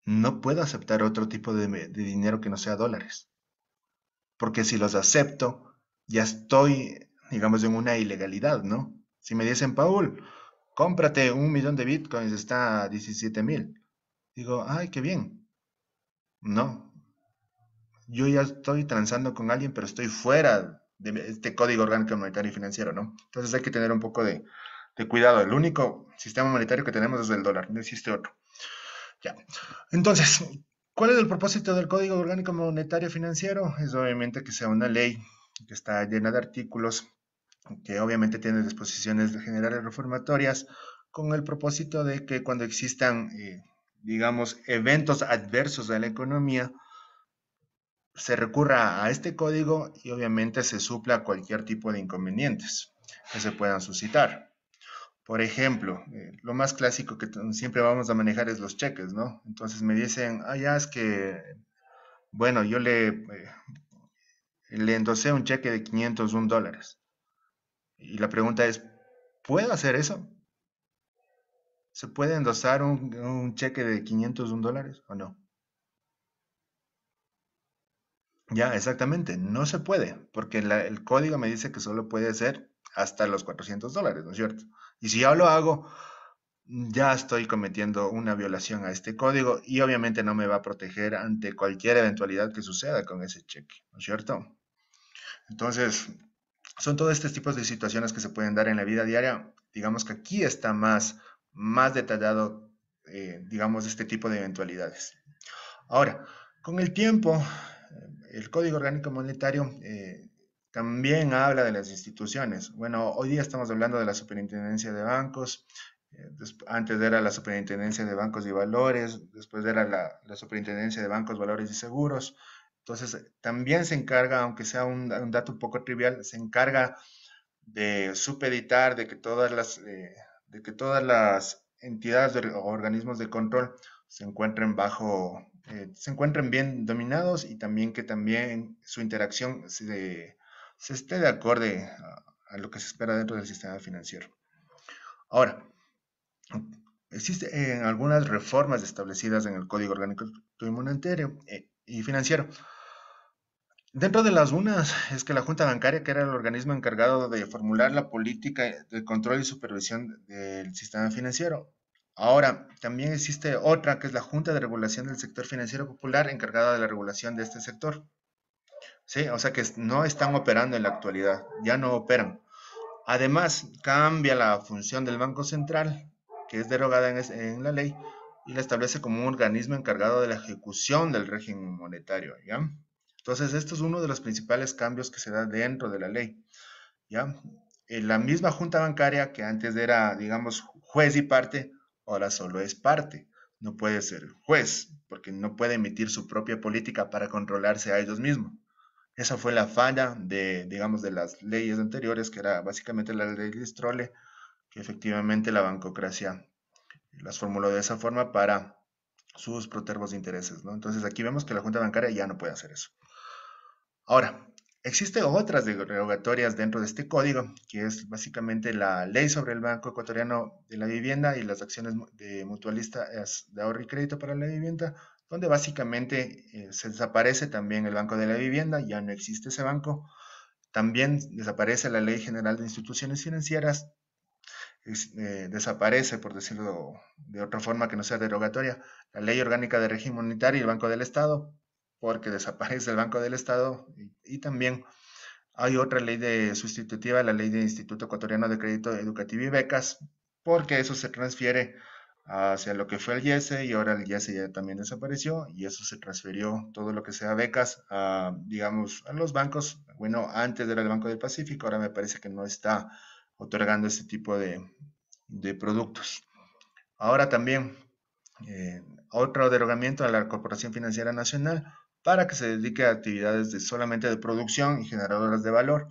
no puedo aceptar otro tipo de dinero que no sea dólares. Porque si los acepto, ya estoy, digamos, en una ilegalidad, ¿no? Si me dicen, Paul, cómprate 1 millón de bitcoins, está a 17,000. Digo, ay, qué bien. No, yo ya estoy transando con alguien, pero estoy fuera de este código orgánico monetario y financiero, ¿no? Entonces hay que tener un poco de cuidado. El único sistema monetario que tenemos es el dólar, no existe otro. Ya. Entonces, ¿cuál es el propósito del código orgánico monetario y financiero? Es obviamente que sea una ley que está llena de artículos, que obviamente tiene disposiciones generales reformatorias, con el propósito de que cuando existan, digamos, eventos adversos a la economía, se recurra a este código y obviamente se supla cualquier tipo de inconvenientes que se puedan suscitar. Por ejemplo, lo más clásico que siempre vamos a manejar es los cheques, ¿no? Entonces me dicen, ah, ya es que, bueno, yo le endosé un cheque de $501. Y la pregunta es, ¿puedo hacer eso? ¿Se puede endosar un cheque de $501 o no? Ya, exactamente, no se puede, porque el código me dice que solo puede ser hasta los $400, ¿no es cierto? Y si yo lo hago, ya estoy cometiendo una violación a este código y obviamente no me va a proteger ante cualquier eventualidad que suceda con ese cheque, ¿no es cierto? Entonces, son todos estos tipos de situaciones que se pueden dar en la vida diaria. Digamos que aquí está más detallado, digamos, este tipo de eventualidades. Ahora, con el tiempo, el Código Orgánico Monetario también habla de las instituciones. Bueno, hoy día estamos hablando de la Superintendencia de Bancos, antes era la Superintendencia de Bancos y Valores, después era la Superintendencia de Bancos, Valores y Seguros. Entonces, también se encarga, aunque sea un dato un poco trivial, se encarga de supeditar de que todas las entidades o organismos de control se encuentren bien dominados y también que también su interacción se esté de acorde a lo que se espera dentro del sistema financiero. Ahora, existen algunas reformas establecidas en el Código Orgánico Monetario y Financiero. Dentro de las unas es que la Junta Bancaria, que era el organismo encargado de formular la política de control y supervisión del sistema financiero. Ahora, también existe otra, que es la Junta de Regulación del Sector Financiero Popular, encargada de la regulación de este sector. Sí, o sea que no están operando en la actualidad, ya no operan. Además, cambia la función del Banco Central, que es derogada en la ley, y la establece como un organismo encargado de la ejecución del régimen monetario, ¿ya? Entonces, esto es uno de los principales cambios que se da dentro de la ley, ¿ya? La misma Junta Bancaria, que antes era, digamos, juez y parte, ahora solo es parte. No puede ser juez, porque no puede emitir su propia política para controlarse a ellos mismos. Esa fue la falla de, digamos, de las leyes anteriores, que era básicamente la ley de Strolle, que efectivamente la bancocracia las formuló de esa forma para sus protervos intereses, ¿no? Entonces aquí vemos que la Junta Bancaria ya no puede hacer eso. Ahora, existen otras derogatorias dentro de este código, que es básicamente la ley sobre el Banco Ecuatoriano de la Vivienda y las acciones de mutualistas de ahorro y crédito para la vivienda, donde básicamente se desaparece también el Banco de la Vivienda, ya no existe ese banco. También desaparece la Ley General de Instituciones Financieras, desaparece, por decirlo de otra forma que no sea derogatoria, la Ley Orgánica de Régimen Monetario y el Banco del Estado, porque desaparece el Banco del Estado y también hay otra ley sustitutiva, la Ley de Instituto Ecuatoriano de Crédito Educativo y Becas, porque eso se transfiere hacia lo que fue el IESE y ahora el IESE ya también desapareció y eso se transfirió todo lo que sea becas a, digamos, a los bancos. Bueno, antes era el Banco del Pacífico, ahora me parece que no está otorgando este tipo de productos. Ahora también otro derogamiento a la Corporación Financiera Nacional para que se dedique a actividades solamente de producción y generadoras de valor.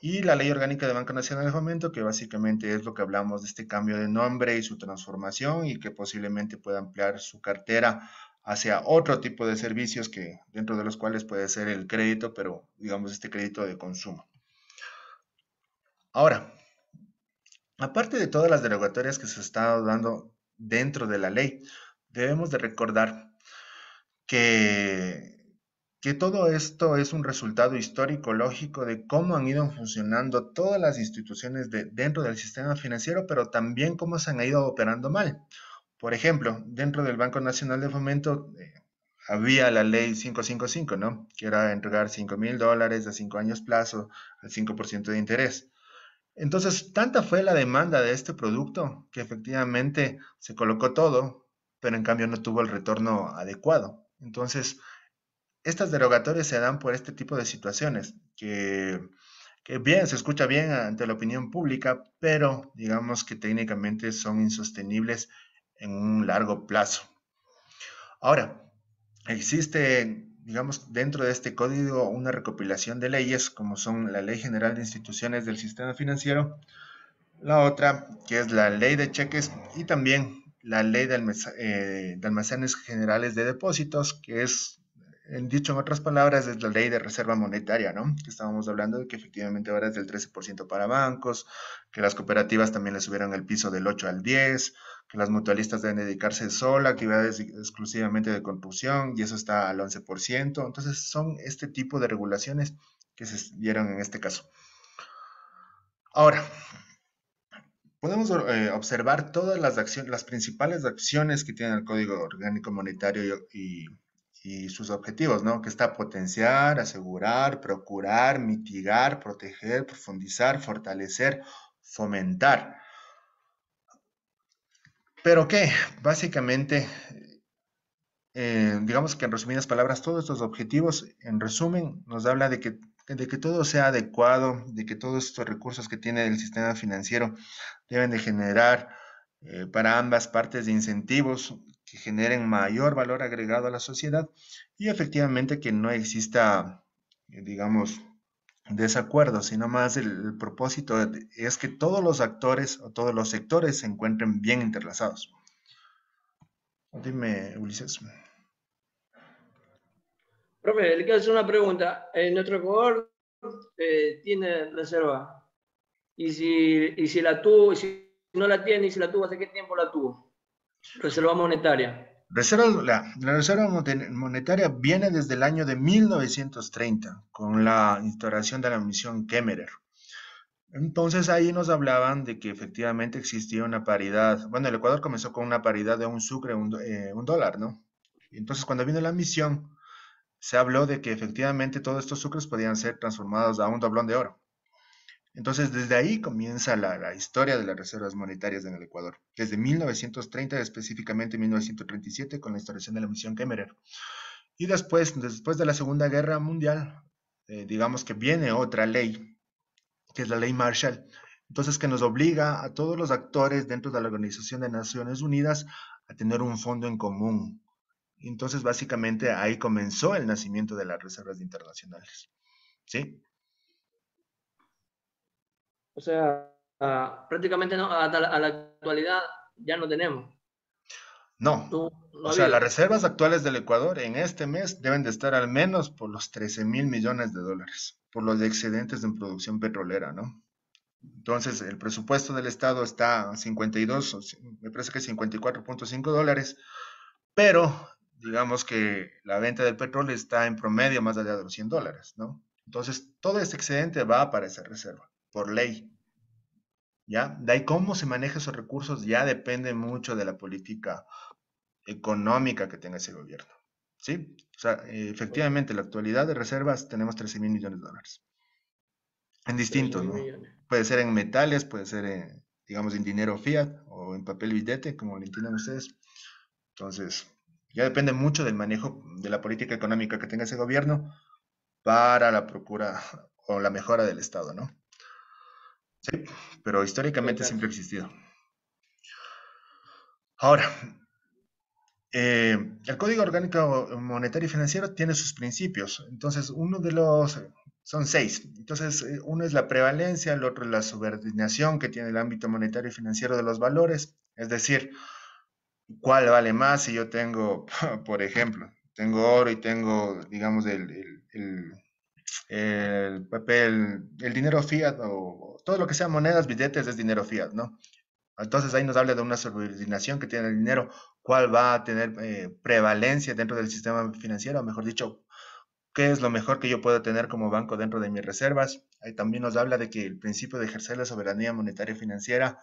Y la Ley Orgánica de Banco Nacional de Fomento, que básicamente es lo que hablamos de este cambio de nombre y su transformación y que posiblemente pueda ampliar su cartera hacia otro tipo de servicios que dentro de los cuales puede ser el crédito, pero digamos este crédito de consumo. Ahora, aparte de todas las derogatorias que se están dando dentro de la ley, debemos de recordar que, que todo esto es un resultado histórico lógico de cómo han ido funcionando todas las instituciones dentro del sistema financiero, pero también cómo se han ido operando mal. Por ejemplo, dentro del Banco Nacional de Fomento había la ley 555, ¿no? Que era entregar $5,000 a 5 años plazo al 5% de interés. Entonces, tanta fue la demanda de este producto que efectivamente se colocó todo, pero en cambio no tuvo el retorno adecuado. Entonces, estas derogatorias se dan por este tipo de situaciones, que bien, se escucha bien ante la opinión pública, pero digamos que técnicamente son insostenibles en un largo plazo. Ahora, existe, digamos, dentro de este código una recopilación de leyes, como son la Ley General de Instituciones del Sistema Financiero, la otra, que es la Ley de Cheques, y también la Ley de Almacenes Generales de Depósitos, que es, dicho en otras palabras, es la Ley de Reserva Monetaria, ¿no? Que estábamos hablando de que efectivamente ahora es del 13% para bancos, que las cooperativas también le subieron el piso del 8 al 10, que las mutualistas deben dedicarse solo a actividades exclusivamente de construcción, y eso está al 11%. Entonces, son este tipo de regulaciones que se dieron en este caso. Ahora, podemos observar todas las principales acciones que tiene el Código Orgánico Monetario y sus objetivos, ¿no? Que está potenciar, asegurar, procurar, mitigar, proteger, profundizar, fortalecer, fomentar. ¿Pero qué? Básicamente, digamos que en resumidas palabras, todos estos objetivos, en resumen, nos habla de que todo sea adecuado, de que todos estos recursos que tiene el sistema financiero deben de generar para ambas partes de incentivos que generen mayor valor agregado a la sociedad y efectivamente que no exista, digamos, desacuerdo, sino más el propósito es que todos los actores o todos los sectores se encuentren bien interlazados. Dime, Ulises. Profe, le quiero hacer una pregunta. Nuestro Ecuador tiene reserva. Y si la tuvo, y si no la tiene, y si la tuvo, ¿hace qué tiempo la tuvo? Reserva monetaria. La reserva monetaria viene desde el año de 1930, con la instauración de la misión Kemmerer. Entonces ahí nos hablaban de que efectivamente existía una paridad. Bueno, el Ecuador comenzó con una paridad de un sucre, un dólar, ¿no? Entonces cuando vino la misión, se habló de que efectivamente todos estos sucres podían ser transformados a un doblón de oro. Entonces, desde ahí comienza la historia de las reservas monetarias en el Ecuador, desde 1930, específicamente 1937, con la instauración de la misión Kemmerer. Y después de la Segunda Guerra Mundial, digamos que viene otra ley, que es la ley Marshall, entonces que nos obliga a todos los actores dentro de la Organización de Naciones Unidas a tener un fondo en común. Entonces, básicamente, ahí comenzó el nacimiento de las reservas internacionales. ¿Sí? O sea, prácticamente no, a la actualidad ya no tenemos. No. No O ha sea, las habido. reservas actuales del Ecuador en este mes deben de estar al menos por los 13.000 millones de dólares, por los excedentes en producción petrolera, ¿no? Entonces, el presupuesto del Estado está a 52, me parece que 54.5 dólares, pero digamos que la venta del petróleo está en promedio más allá de los 100 dólares, ¿no? Entonces, todo ese excedente va para esa reserva, por ley, ¿ya? De ahí cómo se maneja esos recursos ya depende mucho de la política económica que tenga ese gobierno, ¿sí? O sea, efectivamente, en la actualidad de reservas tenemos 13.000 millones de dólares, en 13 distintos, mil ¿no? millones. Puede ser en metales, puede ser, digamos, en dinero fiat o en papel billete, como lo entiendan ustedes. Entonces, ya depende mucho del manejo de la política económica que tenga ese gobierno para la procura o la mejora del Estado, ¿no? Sí, pero históricamente siempre ha Exacto. existido. Ahora, el Código Orgánico Monetario y Financiero tiene sus principios. Entonces, uno de los, son 6. Entonces, uno es la prevalencia, el otro es la subordinación que tiene el ámbito monetario y financiero de los valores. Es decir, ¿cuál vale más si yo tengo, por ejemplo, tengo oro y tengo, digamos, el papel, el dinero fiat o todo lo que sea monedas, billetes es dinero fiat, ¿no? Entonces ahí nos habla de una subordinación que tiene el dinero, cuál va a tener prevalencia dentro del sistema financiero, o mejor dicho, qué es lo mejor que yo puedo tener como banco dentro de mis reservas. Ahí también nos habla de que el principio de ejercer la soberanía monetaria y financiera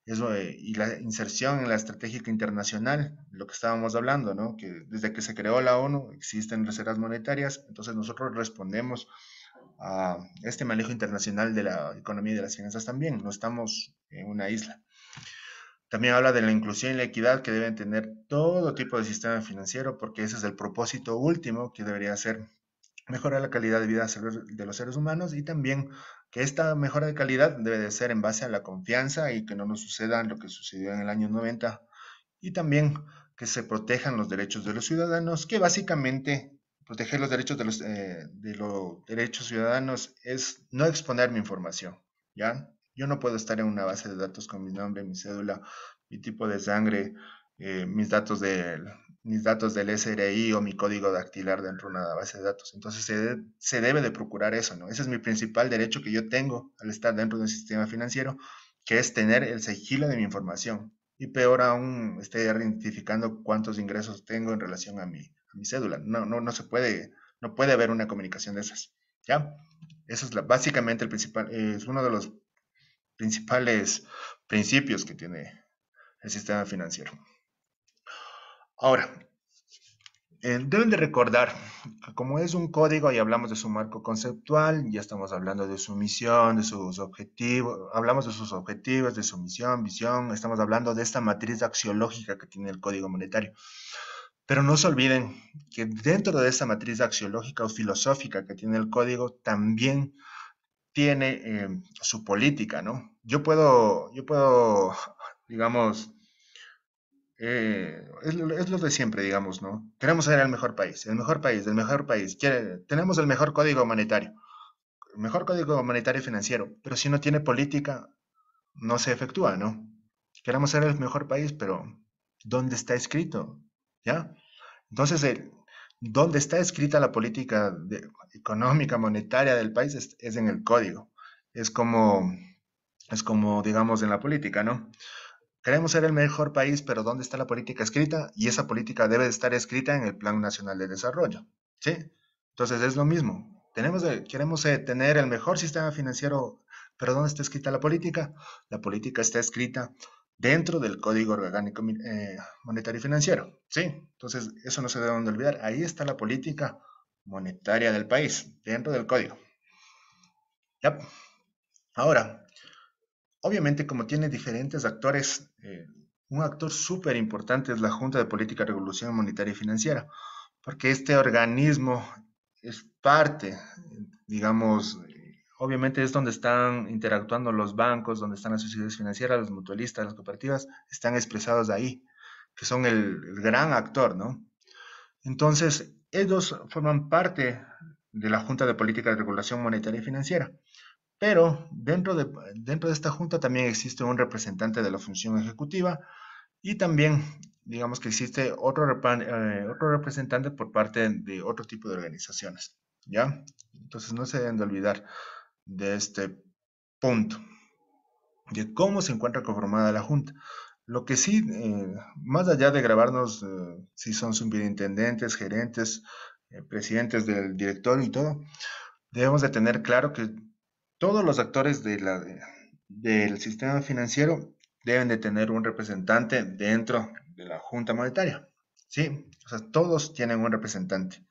y la inserción en la estrategia internacional, lo que estábamos hablando, ¿no? Que desde que se creó la ONU existen reservas monetarias, entonces nosotros respondemos a este manejo internacional de la economía y de las finanzas también, no estamos en una isla. También habla de la inclusión y la equidad que deben tener todo tipo de sistema financiero, porque ese es el propósito último que debería ser mejorar la calidad de vida de los seres humanos y también que esta mejora de calidad debe de ser en base a la confianza y que no nos suceda lo que sucedió en el año 90 y también que se protejan los derechos de los ciudadanos, que básicamente proteger los derechos de los derechos ciudadanos es no exponer mi información, ¿ya? Yo no puedo estar en una base de datos con mi nombre, mi cédula, mi tipo de sangre, mis datos del SRI o mi código dactilar dentro de una base de datos. Entonces se debe de procurar eso, ¿no? Ese es mi principal derecho que yo tengo al estar dentro de un sistema financiero, que es tener el sigilo de mi información. Y peor aún, esté identificando cuántos ingresos tengo en relación a mi cédula. No se puede, no puede haber una comunicación de esas, ¿ya? Eso es básicamente el principal, es uno de los principales principios que tiene el sistema financiero. Ahora, Deben de recordar que como es un código y hablamos de su marco conceptual, ya estamos hablando de su misión, de sus objetivos, hablamos de sus objetivos, de su misión, visión, estamos hablando de esta matriz axiológica que tiene el código monetario. Pero no se olviden que dentro de esta matriz axiológica o filosófica que tiene el código, también tiene su política, ¿no? Yo puedo, digamos, es lo de siempre, digamos, ¿no? Queremos ser el mejor país, el mejor país, el mejor país. Tenemos el mejor código monetario, el mejor código monetario y financiero, pero si no tiene política, no se efectúa, ¿no? Queremos ser el mejor país, pero ¿dónde está escrito? ¿Ya? Entonces, ¿dónde está escrita la política económica, monetaria del país? Es en el código. Es como, es como, digamos, en la política, ¿no? Queremos ser el mejor país, pero ¿dónde está la política escrita? Y esa política debe de estar escrita en el Plan Nacional de Desarrollo, ¿sí? Entonces es lo mismo. Queremos tener el mejor sistema financiero, pero ¿dónde está escrita la política? La política está escrita dentro del Código Orgánico Monetario y Financiero, ¿sí? Entonces eso no se debe de olvidar. Ahí está la política monetaria del país, dentro del código. ¿Ya? Ahora, obviamente, como tiene diferentes actores, un actor súper importante es la Junta de Política de Regulación Monetaria y Financiera, porque este organismo es parte, digamos, obviamente es donde están interactuando los bancos, donde están las sociedades financieras, los mutualistas, las cooperativas, están expresados ahí, que son el gran actor, ¿no? Entonces, ellos forman parte de la Junta de Política de Regulación Monetaria y Financiera. Pero dentro de esta junta también existe un representante de la función ejecutiva y también, digamos que existe otro representante por parte de otro tipo de organizaciones, ¿ya? Entonces no se deben de olvidar de este punto, de cómo se encuentra conformada la junta. Lo que sí, más allá de grabarnos si son superintendentes, gerentes, presidentes del directorio y todo, debemos de tener claro que todos los actores del sistema financiero deben de tener un representante dentro de la Junta Monetaria. ¿Sí? O sea, todos tienen un representante.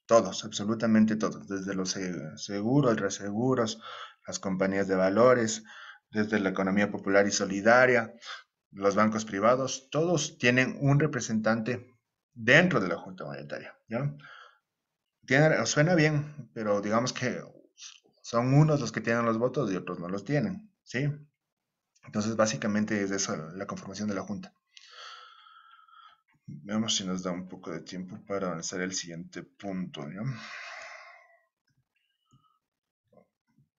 Todos, absolutamente todos. Desde los seguros, reaseguros, las compañías de valores, desde la economía popular y solidaria, los bancos privados, todos tienen un representante dentro de la Junta Monetaria. ¿Ya? Suena bien, pero digamos que son unos los que tienen los votos y otros no los tienen, ¿sí? Entonces, básicamente es eso la conformación de la Junta. Veamos si nos da un poco de tiempo para avanzar el siguiente punto, ¿ya?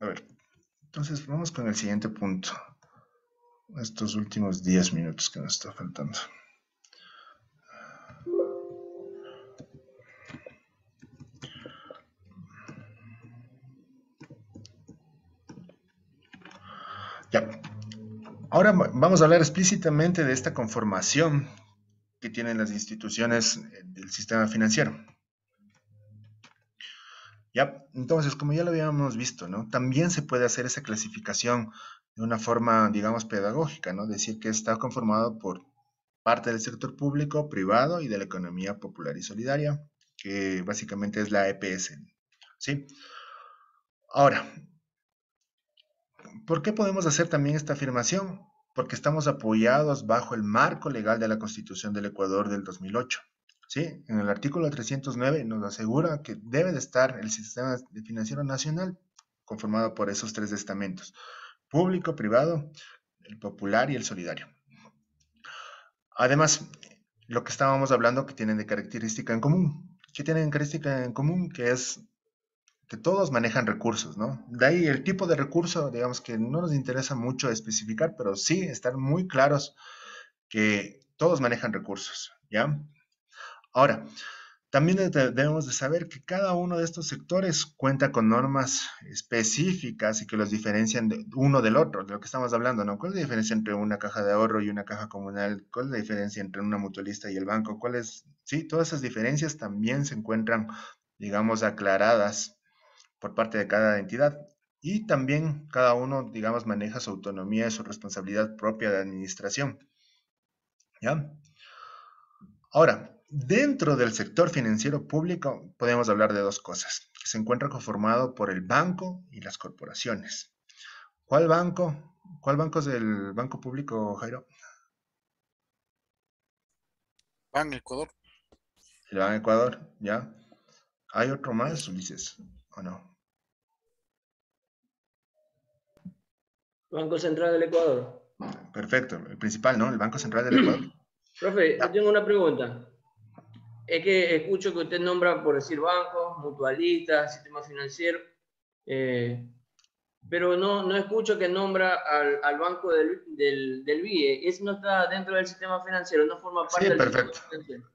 A ver, entonces vamos con el siguiente punto. Estos últimos 10 minutos que nos está faltando. Ya. Ahora vamos a hablar explícitamente de esta conformación que tienen las instituciones del sistema financiero. Ya, entonces, como ya lo habíamos visto, ¿no? También se puede hacer esa clasificación de una forma, digamos, pedagógica, ¿no? Decir que está conformado por parte del sector público, privado y de la economía popular y solidaria, que básicamente es la EPS, ¿sí? Ahora, ¿por qué podemos hacer también esta afirmación? Porque estamos apoyados bajo el marco legal de la Constitución del Ecuador del 2008. ¿Sí? En el artículo 309 nos asegura que debe de estar el sistema financiero nacional conformado por esos tres estamentos, público, privado, el popular y el solidario. Además, lo que estábamos hablando que tienen de característica en común, que tienen característica en común que es que todos manejan recursos, ¿no? De ahí el tipo de recurso, digamos que no nos interesa mucho especificar, pero sí estar muy claros que todos manejan recursos, ¿ya? Ahora, también debemos de saber que cada uno de estos sectores cuenta con normas específicas y que los diferencian de uno del otro, de lo que estamos hablando, ¿no? ¿Cuál es la diferencia entre una caja de ahorro y una caja comunal? ¿Cuál es la diferencia entre una mutualista y el banco? ¿Cuál es? Sí, todas esas diferencias también se encuentran, digamos, aclaradas por parte de cada entidad. Y también cada uno, digamos, maneja su autonomía y su responsabilidad propia de administración. ¿Ya? Ahora, Dentro del sector financiero público podemos hablar de dos cosas, que se encuentra conformado por el banco y las corporaciones. ¿Cuál banco? ¿Cuál banco es el banco público, Jairo? Ban Ecuador. El Banco Ecuador, ¿ya? ¿Hay otro más, Ulises? ¿O no? Banco Central del Ecuador. Perfecto, el principal, ¿no? El Banco Central del Ecuador. Profe, Ya. yo tengo una pregunta. Es que escucho que usted nombra, por decir, bancos, mutualistas, sistema financiero, pero no escucho que nombra al banco del BIE. Ese no está dentro del sistema financiero, no forma Sí, parte del sistema perfecto. financiero.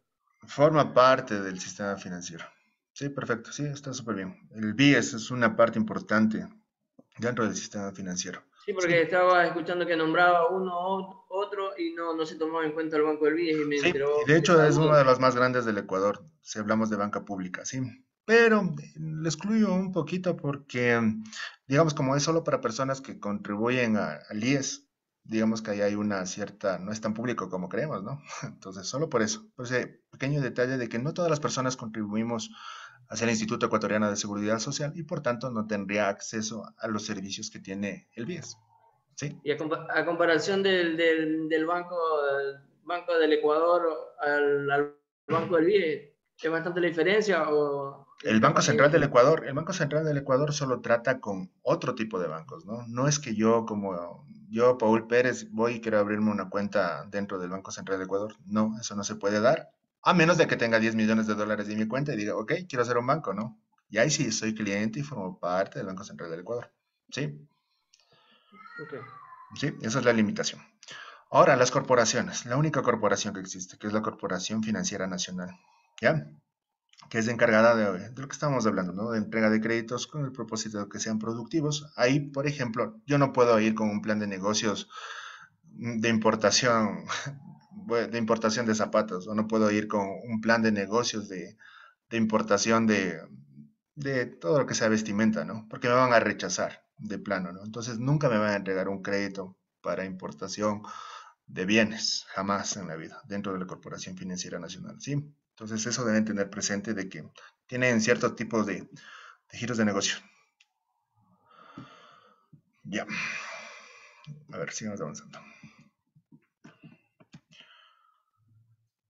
Forma parte del sistema financiero. Sí, perfecto. Sí, está súper bien. El BIES es una parte importante dentro del sistema financiero. Sí, Sí, porque estaba escuchando que nombraba uno otro y no se tomaba en cuenta el banco del BIE y me sí, y enteró de hecho esa es uno duda. de los más grandes del Ecuador, si hablamos de banca pública, sí. Pero le excluyo un poquito porque, digamos, como es solo para personas que contribuyen al IES, digamos que ahí hay una cierta, no es tan público como creemos, ¿no? Entonces, solo por eso, por ese pequeño detalle de que no todas las personas contribuimos hacia el Instituto Ecuatoriano de Seguridad Social y por tanto no tendría acceso a los servicios que tiene el BIES, ¿sí? Y a comparación del banco del Ecuador al banco del BIE, ¿es bastante la diferencia o El Banco capaz Central del que... Ecuador, el Banco Central del Ecuador solo trata con otro tipo de bancos, ¿no? No es que yo, como yo, Paul Pérez, voy y quiero abrirme una cuenta dentro del Banco Central del Ecuador. No, eso no se puede dar, a menos de que tenga 10 millones de dólares en mi cuenta y diga, ok, quiero hacer un banco, ¿no? Y ahí sí soy cliente y formo parte del Banco Central del Ecuador. ¿Sí? Okay. Sí, esa es la limitación. Ahora, las corporaciones, la única corporación que existe, que es la Corporación Financiera Nacional, ¿ya? Que es encargada de lo que estábamos hablando, ¿no? De entrega de créditos con el propósito de que sean productivos. Ahí, por ejemplo, yo no puedo ir con un plan de negocios de importación, de importación de zapatos, o no puedo ir con un plan de negocios de importación de todo lo que sea vestimenta, ¿no? Porque me van a rechazar de plano, ¿no? Entonces nunca me van a entregar un crédito para importación de bienes, jamás en la vida, dentro de la Corporación Financiera Nacional, ¿sí? Entonces eso deben tener presente de que tienen ciertos tipos de giros de negocio. Ya, a ver, sigamos avanzando.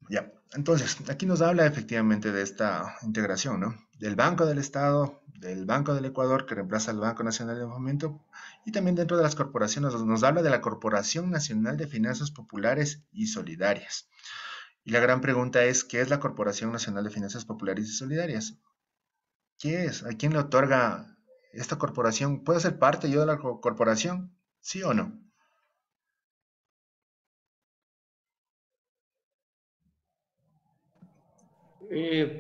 Ya, entonces, aquí nos habla efectivamente de esta integración, ¿no? Del Banco del Estado, del Banco del Ecuador, que reemplaza al Banco Nacional de Fomento, y también dentro de las corporaciones, nos habla de la Corporación Nacional de Finanzas Populares y Solidarias. Y la gran pregunta es, ¿qué es la Corporación Nacional de Finanzas Populares y Solidarias? ¿Qué es? ¿A quién le otorga esta corporación? ¿Puedo ser parte yo de la corporación? ¿Sí o no?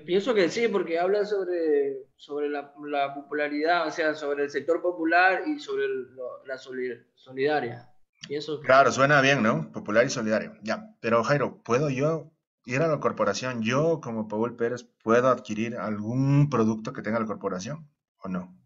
Pienso que sí, porque habla sobre la popularidad, o sea, sobre el sector popular y sobre la solidaria. Pienso que Claro, sí. suena bien, ¿no? Popular y solidario. Ya, pero Jairo, ¿puedo yo ir a la corporación? ¿Yo, como Paul Pérez, puedo adquirir algún producto que tenga la corporación o no?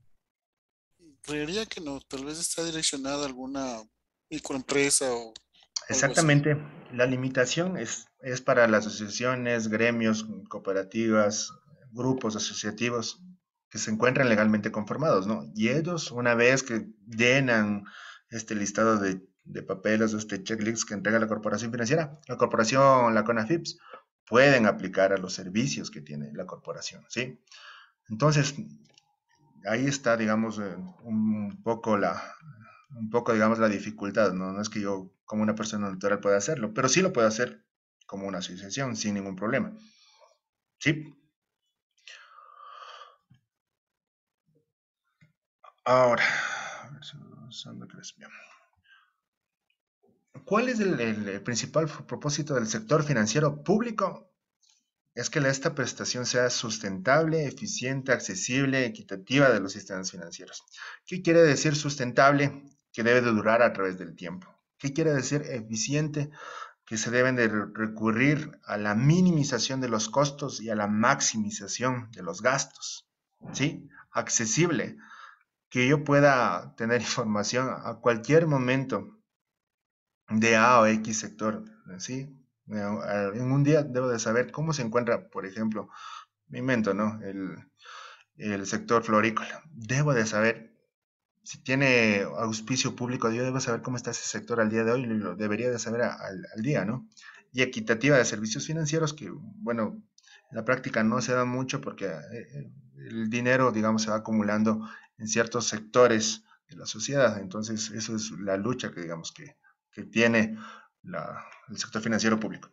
Creería que no, tal vez está direccionada a alguna microempresa o algo así. Exactamente. La limitación es para las asociaciones, gremios, cooperativas, grupos asociativos que se encuentran legalmente conformados, ¿no? Y ellos, una vez que llenan este listado de papeles o este checklist que entrega la corporación financiera, la corporación, la CONAFIPS, pueden aplicar a los servicios que tiene la corporación, ¿sí? Entonces, ahí está, digamos, un poco, digamos, la dificultad, ¿no? No es que yo como una persona natural pueda hacerlo, pero sí lo puedo hacer como una asociación sin ningún problema. Sí. Ahora, a ver si usando que les- bien. ¿Cuál es el principal propósito del sector financiero público? Es que esta prestación sea sustentable, eficiente, accesible, equitativa de los sistemas financieros. ¿Qué quiere decir sustentable? Que debe de durar a través del tiempo. ¿Qué quiere decir eficiente? Que se deben de recurrir a la minimización de los costos y a la maximización de los gastos. ¿Sí? Accesible, que yo pueda tener información a cualquier momento de A o X sector, ¿sí? En un día debo de saber cómo se encuentra, por ejemplo, me invento, ¿no? El sector florícola. Debo de saber si tiene auspicio público, yo debo saber cómo está ese sector al día de hoy, lo debería de saber al día, ¿no? Y equitativa de servicios financieros, que, bueno, en la práctica no se da mucho porque el dinero, digamos, se va acumulando en ciertos sectores de la sociedad. Entonces, eso es la lucha que, digamos, que tiene el sector financiero público.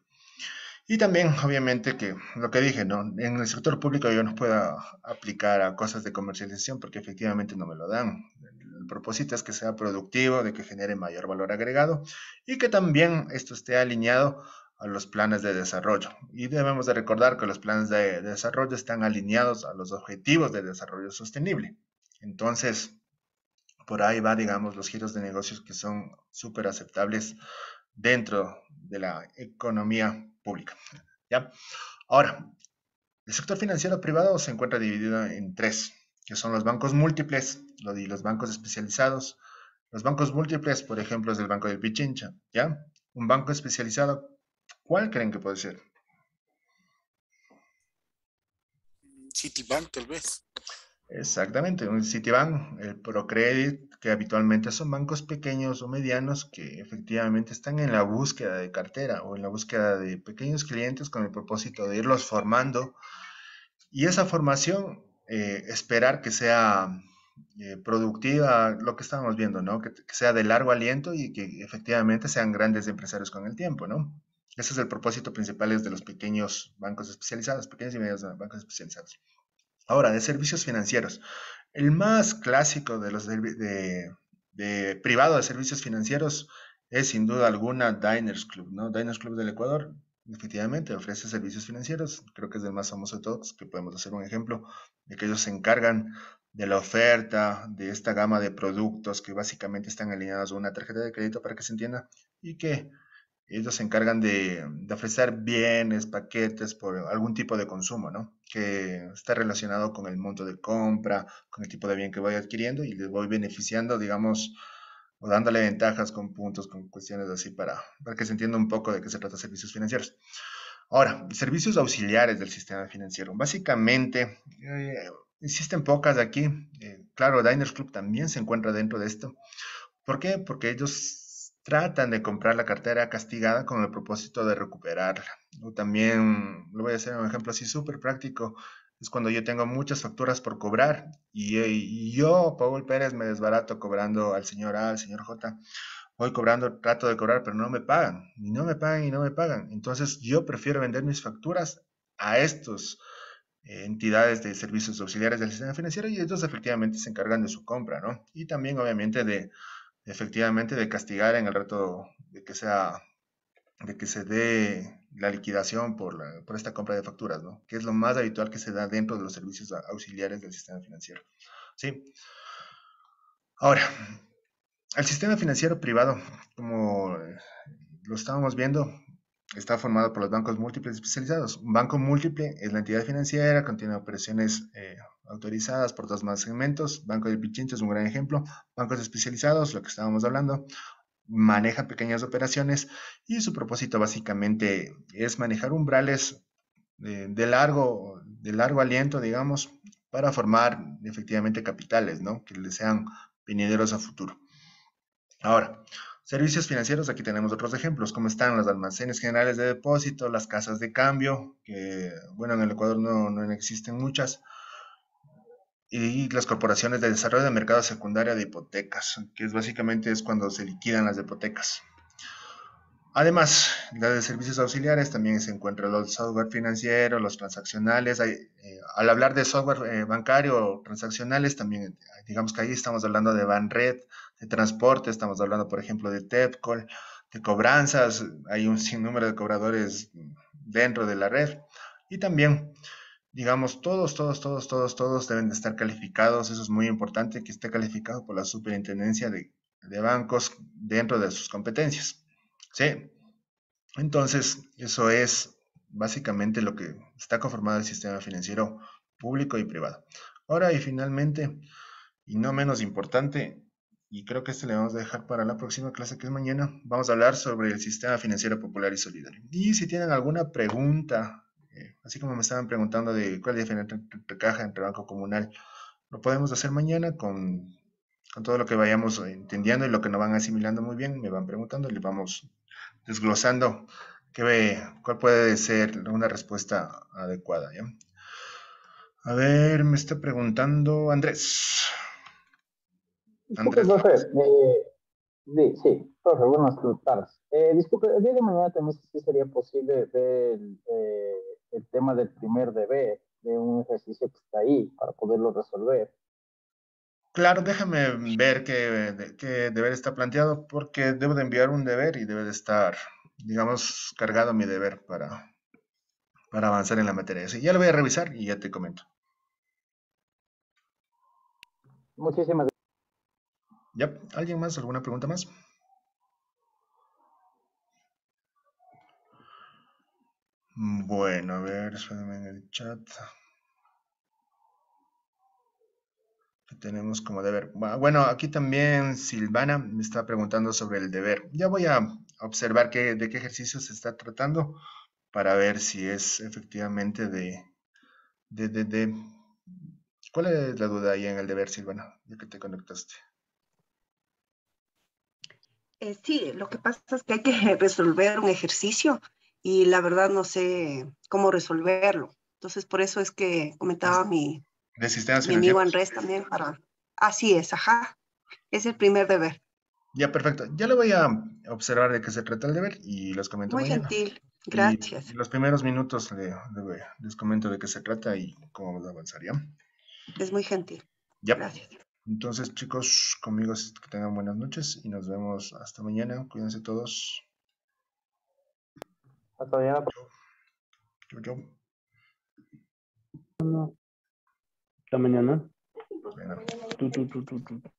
Y también, obviamente, que lo que dije, ¿no? En el sector público yo no puedo aplicar a cosas de comercialización porque efectivamente no me lo dan. El propósito es que sea productivo, de que genere mayor valor agregado y que también esto esté alineado a los planes de desarrollo. Y debemos de recordar que los planes de desarrollo están alineados a los objetivos de desarrollo sostenible. Entonces, por ahí va, digamos, los giros de negocios que son súper aceptables dentro de la economía pública. ¿Ya? Ahora, el sector financiero privado se encuentra dividido en tres, que son los bancos múltiples y los bancos especializados. Los bancos múltiples, por ejemplo, es el Banco del Pichincha, ¿ya? Un banco especializado, ¿cuál creen que puede ser? Citibank, tal vez. Exactamente, un Citibank, el Procredit, que habitualmente son bancos pequeños o medianos que efectivamente están en la búsqueda de cartera o en la búsqueda de pequeños clientes con el propósito de irlos formando y esa formación esperar que sea productiva, lo que estamos viendo, ¿no? Que sea de largo aliento y que efectivamente sean grandes empresarios con el tiempo, ¿no? Ese es el propósito principal de los pequeños bancos especializados, pequeños y medianos bancos especializados. Ahora, de servicios financieros. El más clásico de los de privado de servicios financieros es sin duda alguna Diners Club, ¿no? Diners Club del Ecuador, efectivamente, ofrece servicios financieros. Creo que es el más famoso de todos, que podemos hacer un ejemplo de que ellos se encargan de la oferta de esta gama de productos que básicamente están alineados a una tarjeta de crédito para que se entienda y que ellos se encargan de ofrecer bienes, paquetes por algún tipo de consumo, ¿no? Que está relacionado con el monto de compra, con el tipo de bien que voy adquiriendo y les voy beneficiando, digamos, o dándole ventajas con puntos, con cuestiones así para que se entienda un poco de qué se trata servicios financieros. Ahora, servicios auxiliares del sistema financiero. Básicamente, existen pocas aquí. Claro, Diners Club también se encuentra dentro de esto. ¿Por qué? Porque ellos tratan de comprar la cartera castigada con el propósito de recuperarla. O también, lo voy a hacer un ejemplo así súper práctico, es cuando yo tengo muchas facturas por cobrar y yo, Paul Pérez, me desbarato cobrando al señor A, al señor J. Voy cobrando, trato de cobrar, pero no me pagan, y no me pagan, y no me pagan. Entonces yo prefiero vender mis facturas a estos entidades de servicios auxiliares del sistema financiero y ellos efectivamente se encargan de su compra, ¿no? Y también obviamente efectivamente de castigar en el reto de que sea, de que se dé la liquidación por esta compra de facturas, ¿no? Que es lo más habitual que se da dentro de los servicios auxiliares del sistema financiero. ¿Sí? Ahora, el sistema financiero privado, como lo estábamos viendo, está formado por los bancos múltiples especializados. Un banco múltiple es la entidad financiera, contiene operaciones autorizadas por dos más segmentos. Banco del Pichincha es un gran ejemplo. Bancos especializados, lo que estábamos hablando, maneja pequeñas operaciones y su propósito básicamente es manejar umbrales de largo aliento, digamos, para formar efectivamente capitales, ¿no? Que les sean venideros a futuro. Ahora, servicios financieros, aquí tenemos otros ejemplos, como están los almacenes generales de depósito, las casas de cambio, que, bueno, en el Ecuador no existen muchas, y las corporaciones de desarrollo de mercado secundario de hipotecas, que es básicamente es cuando se liquidan las hipotecas. Además, la de servicios auxiliares también se encuentra los software financieros, los transaccionales. Al hablar de software bancario o transaccionales, también digamos que ahí estamos hablando de Banred, de transporte, estamos hablando, por ejemplo, de Tepcol, de cobranzas. Hay un sinnúmero de cobradores dentro de la red. Y también, digamos, todos deben de estar calificados. Eso es muy importante, que esté calificado por la superintendencia de bancos dentro de sus competencias. Sí, entonces eso es básicamente lo que está conformado el sistema financiero público y privado. Ahora y finalmente, y no menos importante, y creo que este le vamos a dejar para la próxima clase que es mañana. Vamos a hablar sobre el sistema financiero popular y solidario. Y si tienen alguna pregunta, así como me estaban preguntando de cuál es la diferencia entre caja entre banco comunal, lo podemos hacer mañana con todo lo que vayamos entendiendo y lo que nos van asimilando muy bien, me van preguntando y le vamos desglosando cuál puede ser una respuesta adecuada, ¿ya? A ver, me está preguntando Andrés. Disculpe, Andrés profe. López. Sí, profe, buenas tardes. Disculpe, el día de mañana también sí sería posible ver el tema del primer deber, de un ejercicio que está ahí para poderlo resolver. Claro, déjame ver qué deber está planteado, porque debo de enviar un deber y debe de estar, digamos, cargado mi deber para avanzar en la materia. Sí, ya lo voy a revisar y ya te comento. Muchísimas ¿Ya? ¿Alguien más? ¿Alguna pregunta más? Bueno, a ver, espérame en el chat. ¿Qué tenemos como deber? Bueno, aquí también Silvana me está preguntando sobre el deber. Ya voy a observar de qué ejercicio se está tratando para ver si es efectivamente de. ¿Cuál es la duda ahí en el deber, Silvana? Ya que te conectaste. Sí, lo que pasa es que hay que resolver un ejercicio y la verdad no sé cómo resolverlo. Entonces, por eso es que comentaba ¿De sistemas mi amigo financieros? Andrés también para... Así es, ajá. Es el primer deber. Ya, perfecto. Ya le voy a observar de qué se trata el deber y los comento Muy mañana. gentil, Y gracias. los primeros minutos les comento de qué se trata y cómo vamos a avanzar, ¿ya? Es muy gentil. Ya. Gracias. Entonces, chicos, conmigo que tengan buenas noches y nos vemos hasta mañana. Cuídense todos. hasta mañana. Chau, chau. Hasta mañana. Buena. Tu.